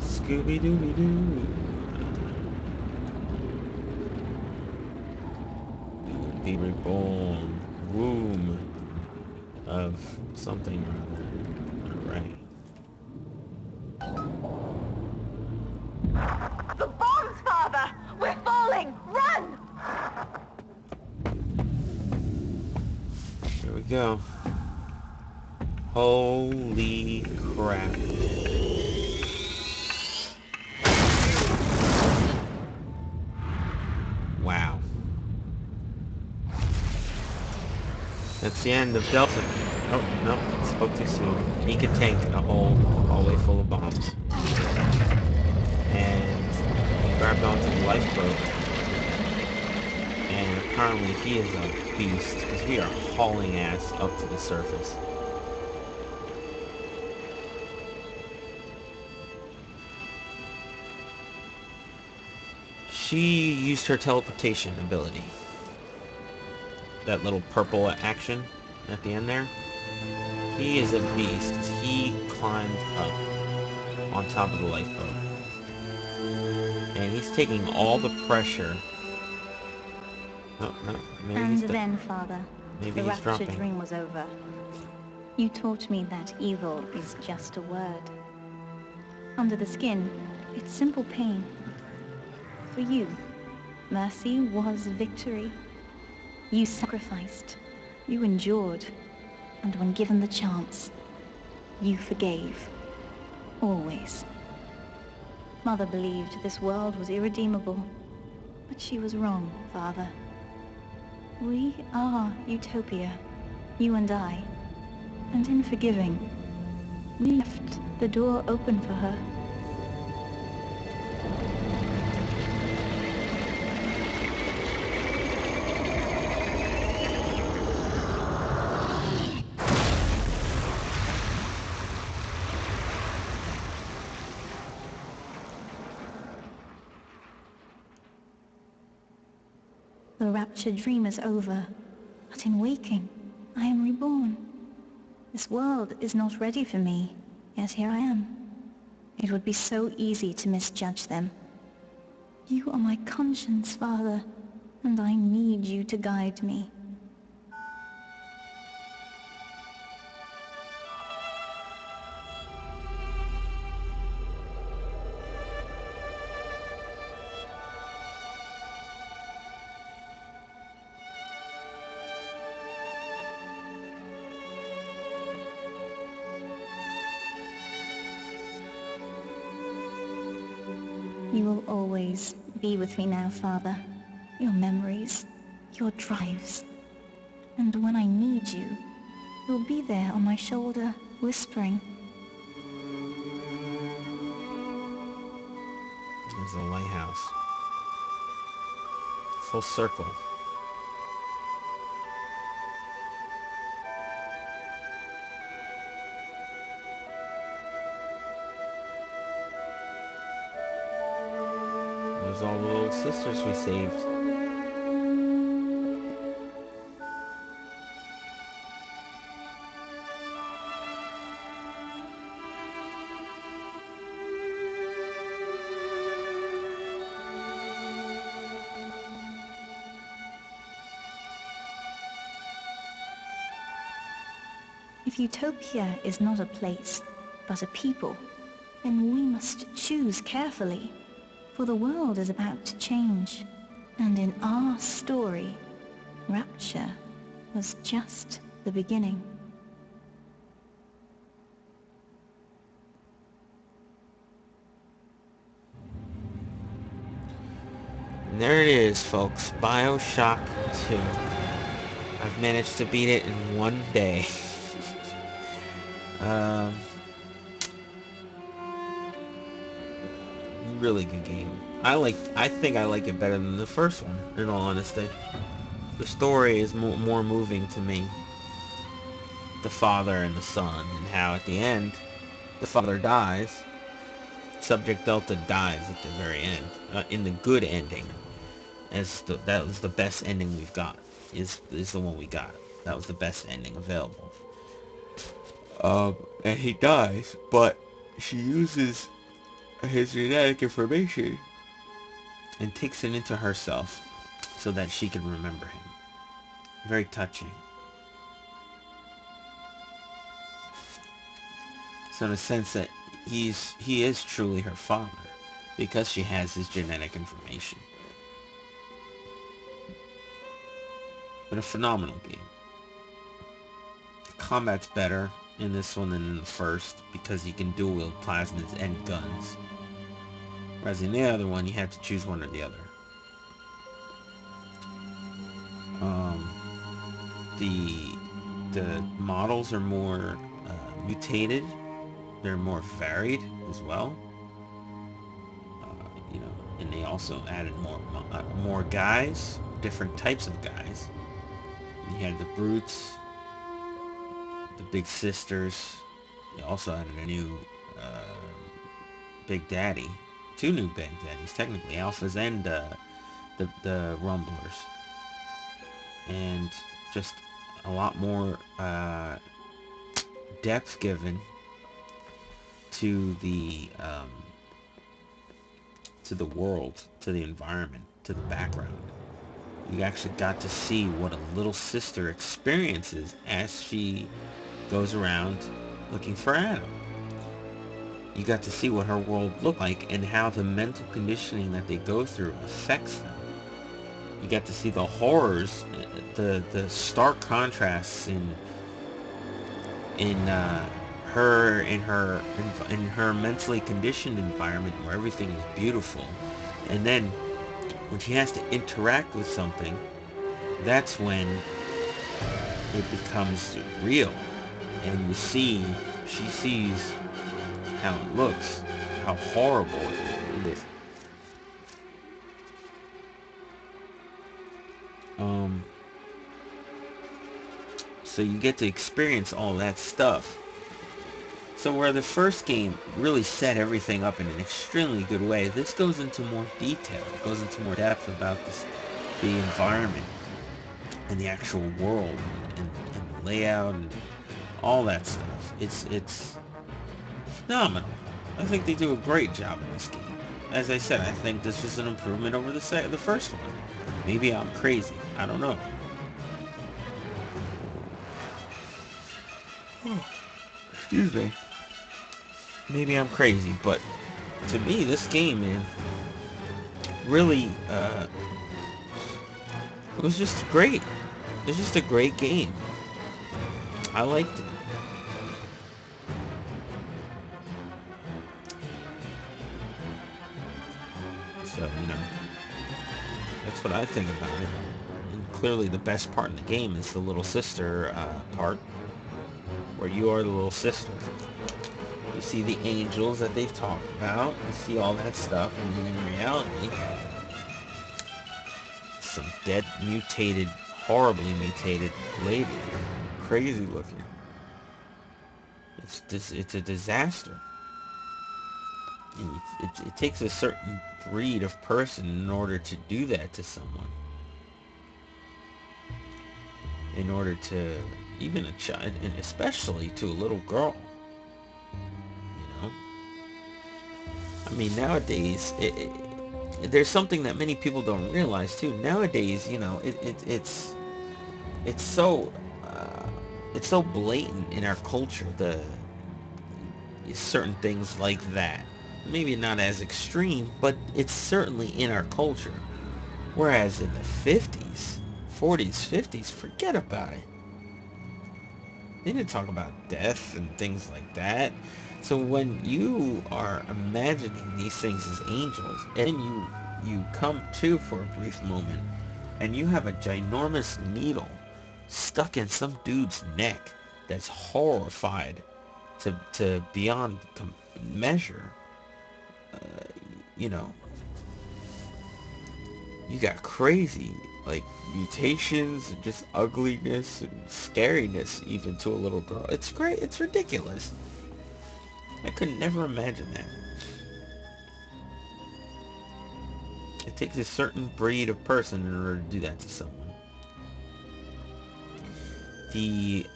Scooby-Dooby-Doo. Be reborn. Womb of something or other. Alright. The bombs, Father! We're falling! Run! Here we go. Holy crap. Wow. That's the end of Delta. Oh, no, spoke too soon. He could tank a whole hallway full of bombs. And he grabbed onto the lifeboat. And apparently he is a beast, because we are hauling ass up to the surface. She used her teleportation ability. That little purple action at the end there. He is a beast, because he climbed up on top of the lifeboat. And he's taking all the pressure. Oh, no, maybe And he's then, Father, maybe the he's Rapture dropping. dream was over. You taught me that evil is just a word. Under the skin, it's simple pain. For you, mercy was victory. You sacrificed, you endured, and when given the chance, You forgave. Always. Mother believed this world was irredeemable, but she was wrong, Father. We are Utopia, you and I, and in forgiving, we left the door open for her. The Rapture dream is over, but in waking, I am reborn. This world is not ready for me, yet here I am. It would be so easy to misjudge them. You are my conscience, Father, and I need you to guide me. You will always be with me now, Father. Your memories, your drives. And when I need you, you'll be there on my shoulder, whispering. There's a lighthouse. Full circle. There's all the little sisters we saved. If Utopia is not a place, but a people, then we must choose carefully, for the world is about to change. And in our story, Rapture was just the beginning. And there it is, folks. Bioshock 2. I've managed to beat it in one day. Really good game. I think I like it better than the first one, in all honesty. The story is more moving to me. The father and the son, and how at the end, the father dies. Subject Delta dies at the very end. In the good ending. That was the best ending we've got. Is the one we got. That was the best ending available. And he dies, but she uses his genetic information and takes it into herself so that she can remember him. Very touching. So in a sense that he is truly her father because she has his genetic information. But a phenomenal game. Combat's better in this one than in the first because you can dual wield plasmids and guns. Whereas in the other one, you have to choose one or the other. The models are more mutated. They're more varied as well. And they also added more guys, different types of guys. You had the brutes, the big sisters. They also added a new big daddy, two new big daddies technically, alphas and the rumblers, and just a lot more depth given to the world, to the environment, to the background. You actually got to see what a little sister experiences as she goes around looking for Adam. You got to see what her world looked like and how the mental conditioning that they go through affects them. You got to see the horrors, the stark contrasts in her in her mentally conditioned environment where everything is beautiful, and then when she has to interact with something, that's when it becomes real, and she sees how it looks, how horrible it is. So you get to experience all that stuff. So where the first game really set everything up in an extremely good way, this goes into more detail. It goes into more depth about the environment and the actual world and the layout and all that stuff. It's phenomenal. I think they do a great job in this game. As I said, I think this was an improvement over the first one. Maybe I'm crazy. I don't know. Excuse me. Maybe I'm crazy, but to me, this game, man, really, it was just great. It was just a great game. I liked it. So, you know, that's what I think about it. And clearly the best part in the game is the little sister part, where you are the little sister. You see the angels that they've talked about. You see all that stuff, and in reality, some dead, mutated, horribly mutated lady. Crazy looking. It's a disaster. And it takes a certain breed of person in order to do that to someone. In order to, even a child, and especially to a little girl. You know? I mean, nowadays, there's something that many people don't realize too. Nowadays, you know, it's so it's so blatant in our culture. Certain things like that. Maybe not as extreme, but it's certainly in our culture. Whereas in the 50s, 40s, 50s, forget about it. They didn't talk about death and things like that. So when you are imagining these things as angels, and you come to for a brief moment, and you have a ginormous needle stuck in some dude's neck that's horrified to beyond measure, you know, you got crazy, like, mutations and just ugliness and scariness even to a little girl. It's great. It's ridiculous. I could never imagine that. It takes a certain breed of person in order to do that to someone. The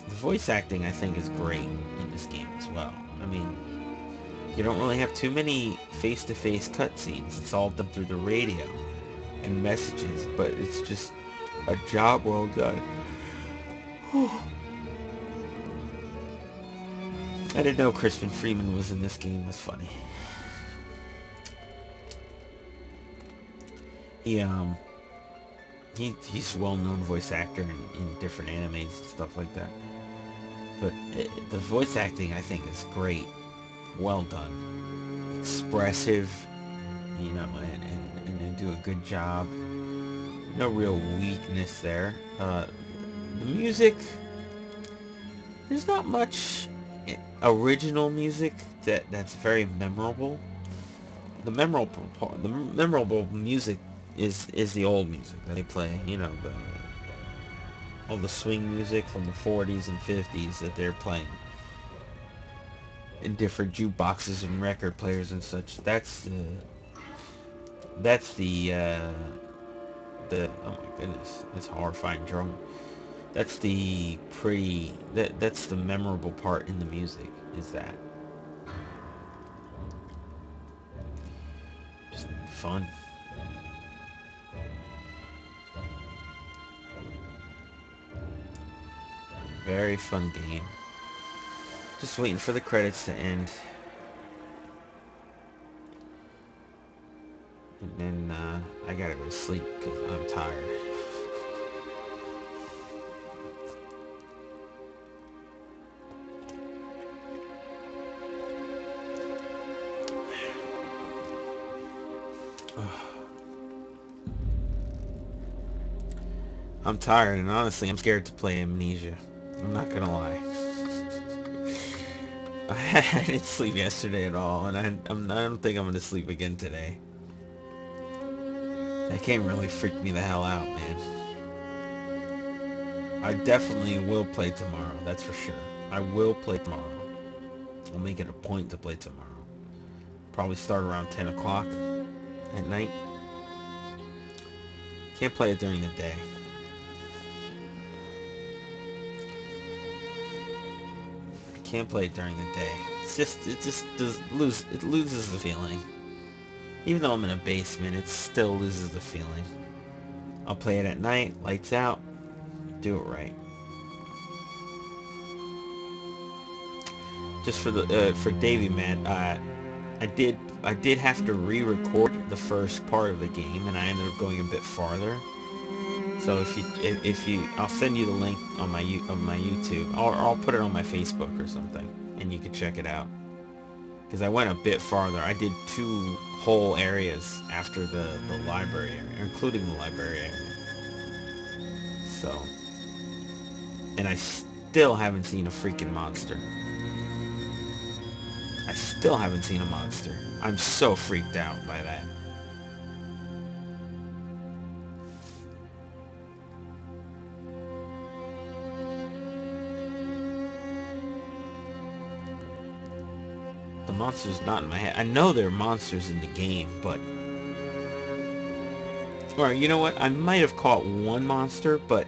voice acting, I think, is great in this game as well. I mean, you don't really have too many face-to-face cutscenes. It's all done through the radio and messages, but it's just a job well done. I didn't know Crispin Freeman was in this game. That's funny. He's a well-known voice actor in different animes and stuff like that. But the voice acting, I think, is great. Well done. Expressive, you know, and they do a good job. No real weakness there. The music, there's not much original music that's very memorable. The memorable music is the old music that they play. You know, all the swing music from the 40s and 50s that they're playing in different jukeboxes and record players and such. That's the oh my goodness, that's horrifying drum. That's that's the memorable part in the music, is that. Just fun. Very fun game. Just waiting for the credits to end. And then I gotta go to sleep because I'm tired. I'm tired, and honestly, I'm scared to play Amnesia. I'm not gonna lie. I didn't sleep yesterday at all, and I don't think I'm gonna sleep again today. That game really freaked me the hell out, man. I definitely will play tomorrow, that's for sure. I will play tomorrow. I'll make it a point to play tomorrow. Probably start around 10 o'clock at night. Can't play it during the day. Can't play it during the day. It loses the feeling. Even though I'm in a basement, it still loses the feeling. I'll play it at night, lights out, do it right. Just for Davey, man, I did have to re-record the first part of the game, and I ended up going a bit farther. So if you, I'll send you the link on my YouTube, or I'll put it on my Facebook or something, and you can check it out. Because I went a bit farther. I did 2 whole areas after the library area, including the library area. So, and I still haven't seen a freaking monster. I still haven't seen a monster. I'm so freaked out by that. The monster's not in my head. I know there are monsters in the game, but... Or, you know what? I might have caught one monster, but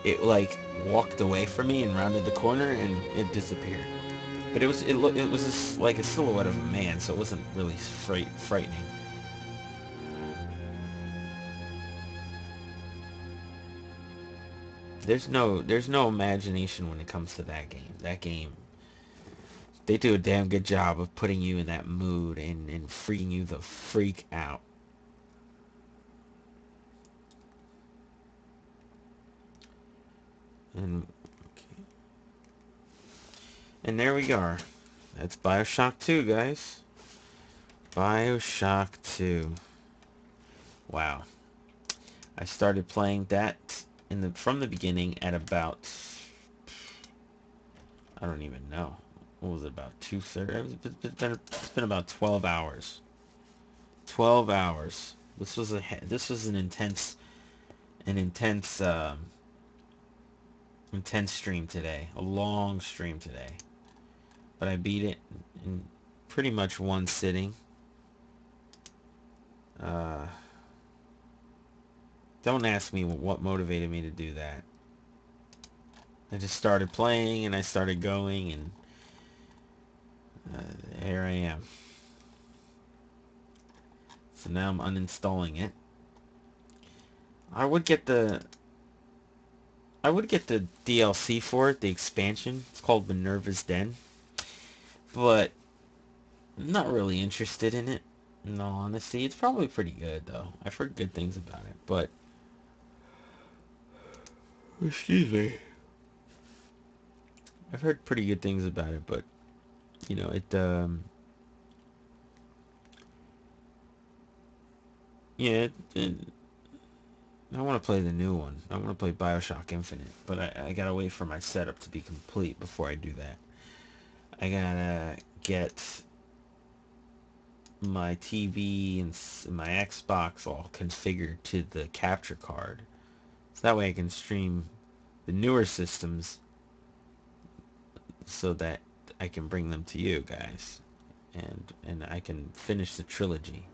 it, like, walked away from me and rounded the corner, and it disappeared. But it was like a silhouette of a man, so it wasn't really frightening. There's no imagination when it comes to that game. That game, they do a damn good job of putting you in that mood and freaking you the freak out. And okay. And there we are. That's Bioshock 2, guys. Bioshock 2. Wow. I started playing that from the beginning at about, I don't even know. What was it, about 2:30? It's been about 12 hours. 12 hours. This was an intense intense stream today. A long stream today. But I beat it in pretty much one sitting. Don't ask me what motivated me to do that. I just started playing and I started going, and here I am. So now I'm uninstalling it. I would get the DLC for it, the expansion. It's called Minerva's Den. But I'm not really interested in it. In all honesty, it's probably pretty good though. I've heard good things about it, but excuse me. I've heard pretty good things about it, but you know, yeah, I want to play the new one. I want to play Bioshock Infinite, but I gotta wait for my setup to be complete before I do that. I gotta get my TV and my Xbox all configured to the capture card, so that way I can stream the newer systems, so that I can bring them to you guys, and I can finish the trilogy.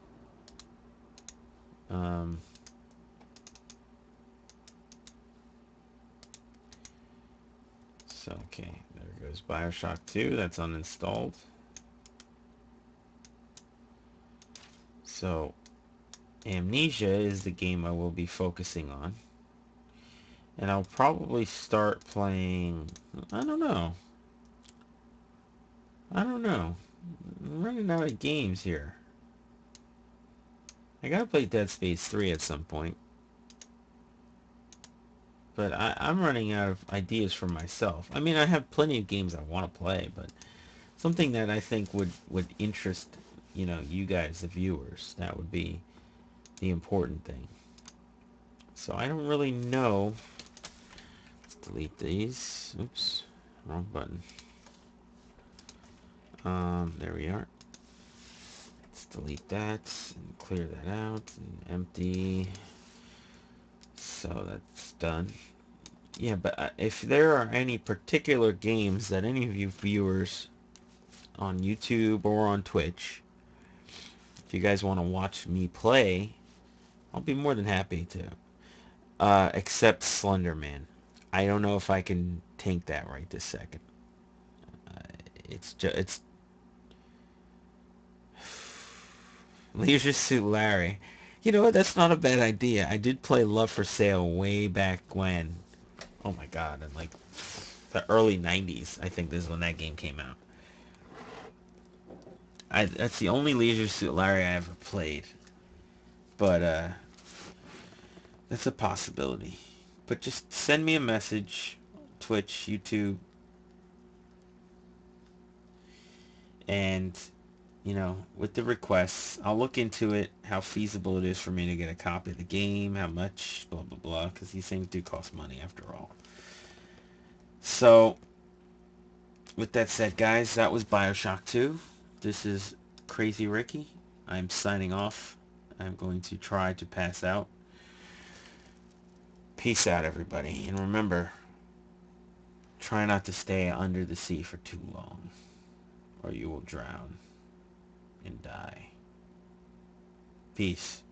So okay, there goes Bioshock 2. That's uninstalled. So Amnesia is the game I will be focusing on. And I'll probably start playing... I don't know. I'm running out of games here. I gotta play Dead Space 3 at some point. But I'm running out of ideas for myself. I mean, I have plenty of games I want to play, but something that I think would interest, you know, you guys, the viewers. That would be the important thing. So I don't really know. Let's delete these. Oops, wrong button. There we are. Let's delete that and clear that out and empty. So that's done. Yeah, but if there are any particular games that any of you viewers on YouTube or on Twitch, if you guys want to watch me play, I'll be more than happy to. Except Slender Man. I don't know if I can tank that right this second. It's Leisure Suit Larry. You know what? That's not a bad idea. I did play Love for Sale way back when. Oh my god, in like the early 90s. I think this is when that game came out. That's the only Leisure Suit Larry I ever played. But that's a possibility. But just send me a message, Twitch, YouTube, and with the requests, I'll look into it, how feasible it is for me to get a copy of the game, how much, blah blah blah, because these things do cost money after all. So, with that said, guys, that was Bioshock 2. This is Crazy Ricky. I'm signing off. I'm going to try to pass out. Peace out, everybody. And remember, try not to stay under the sea for too long, or you will drown and die. Peace.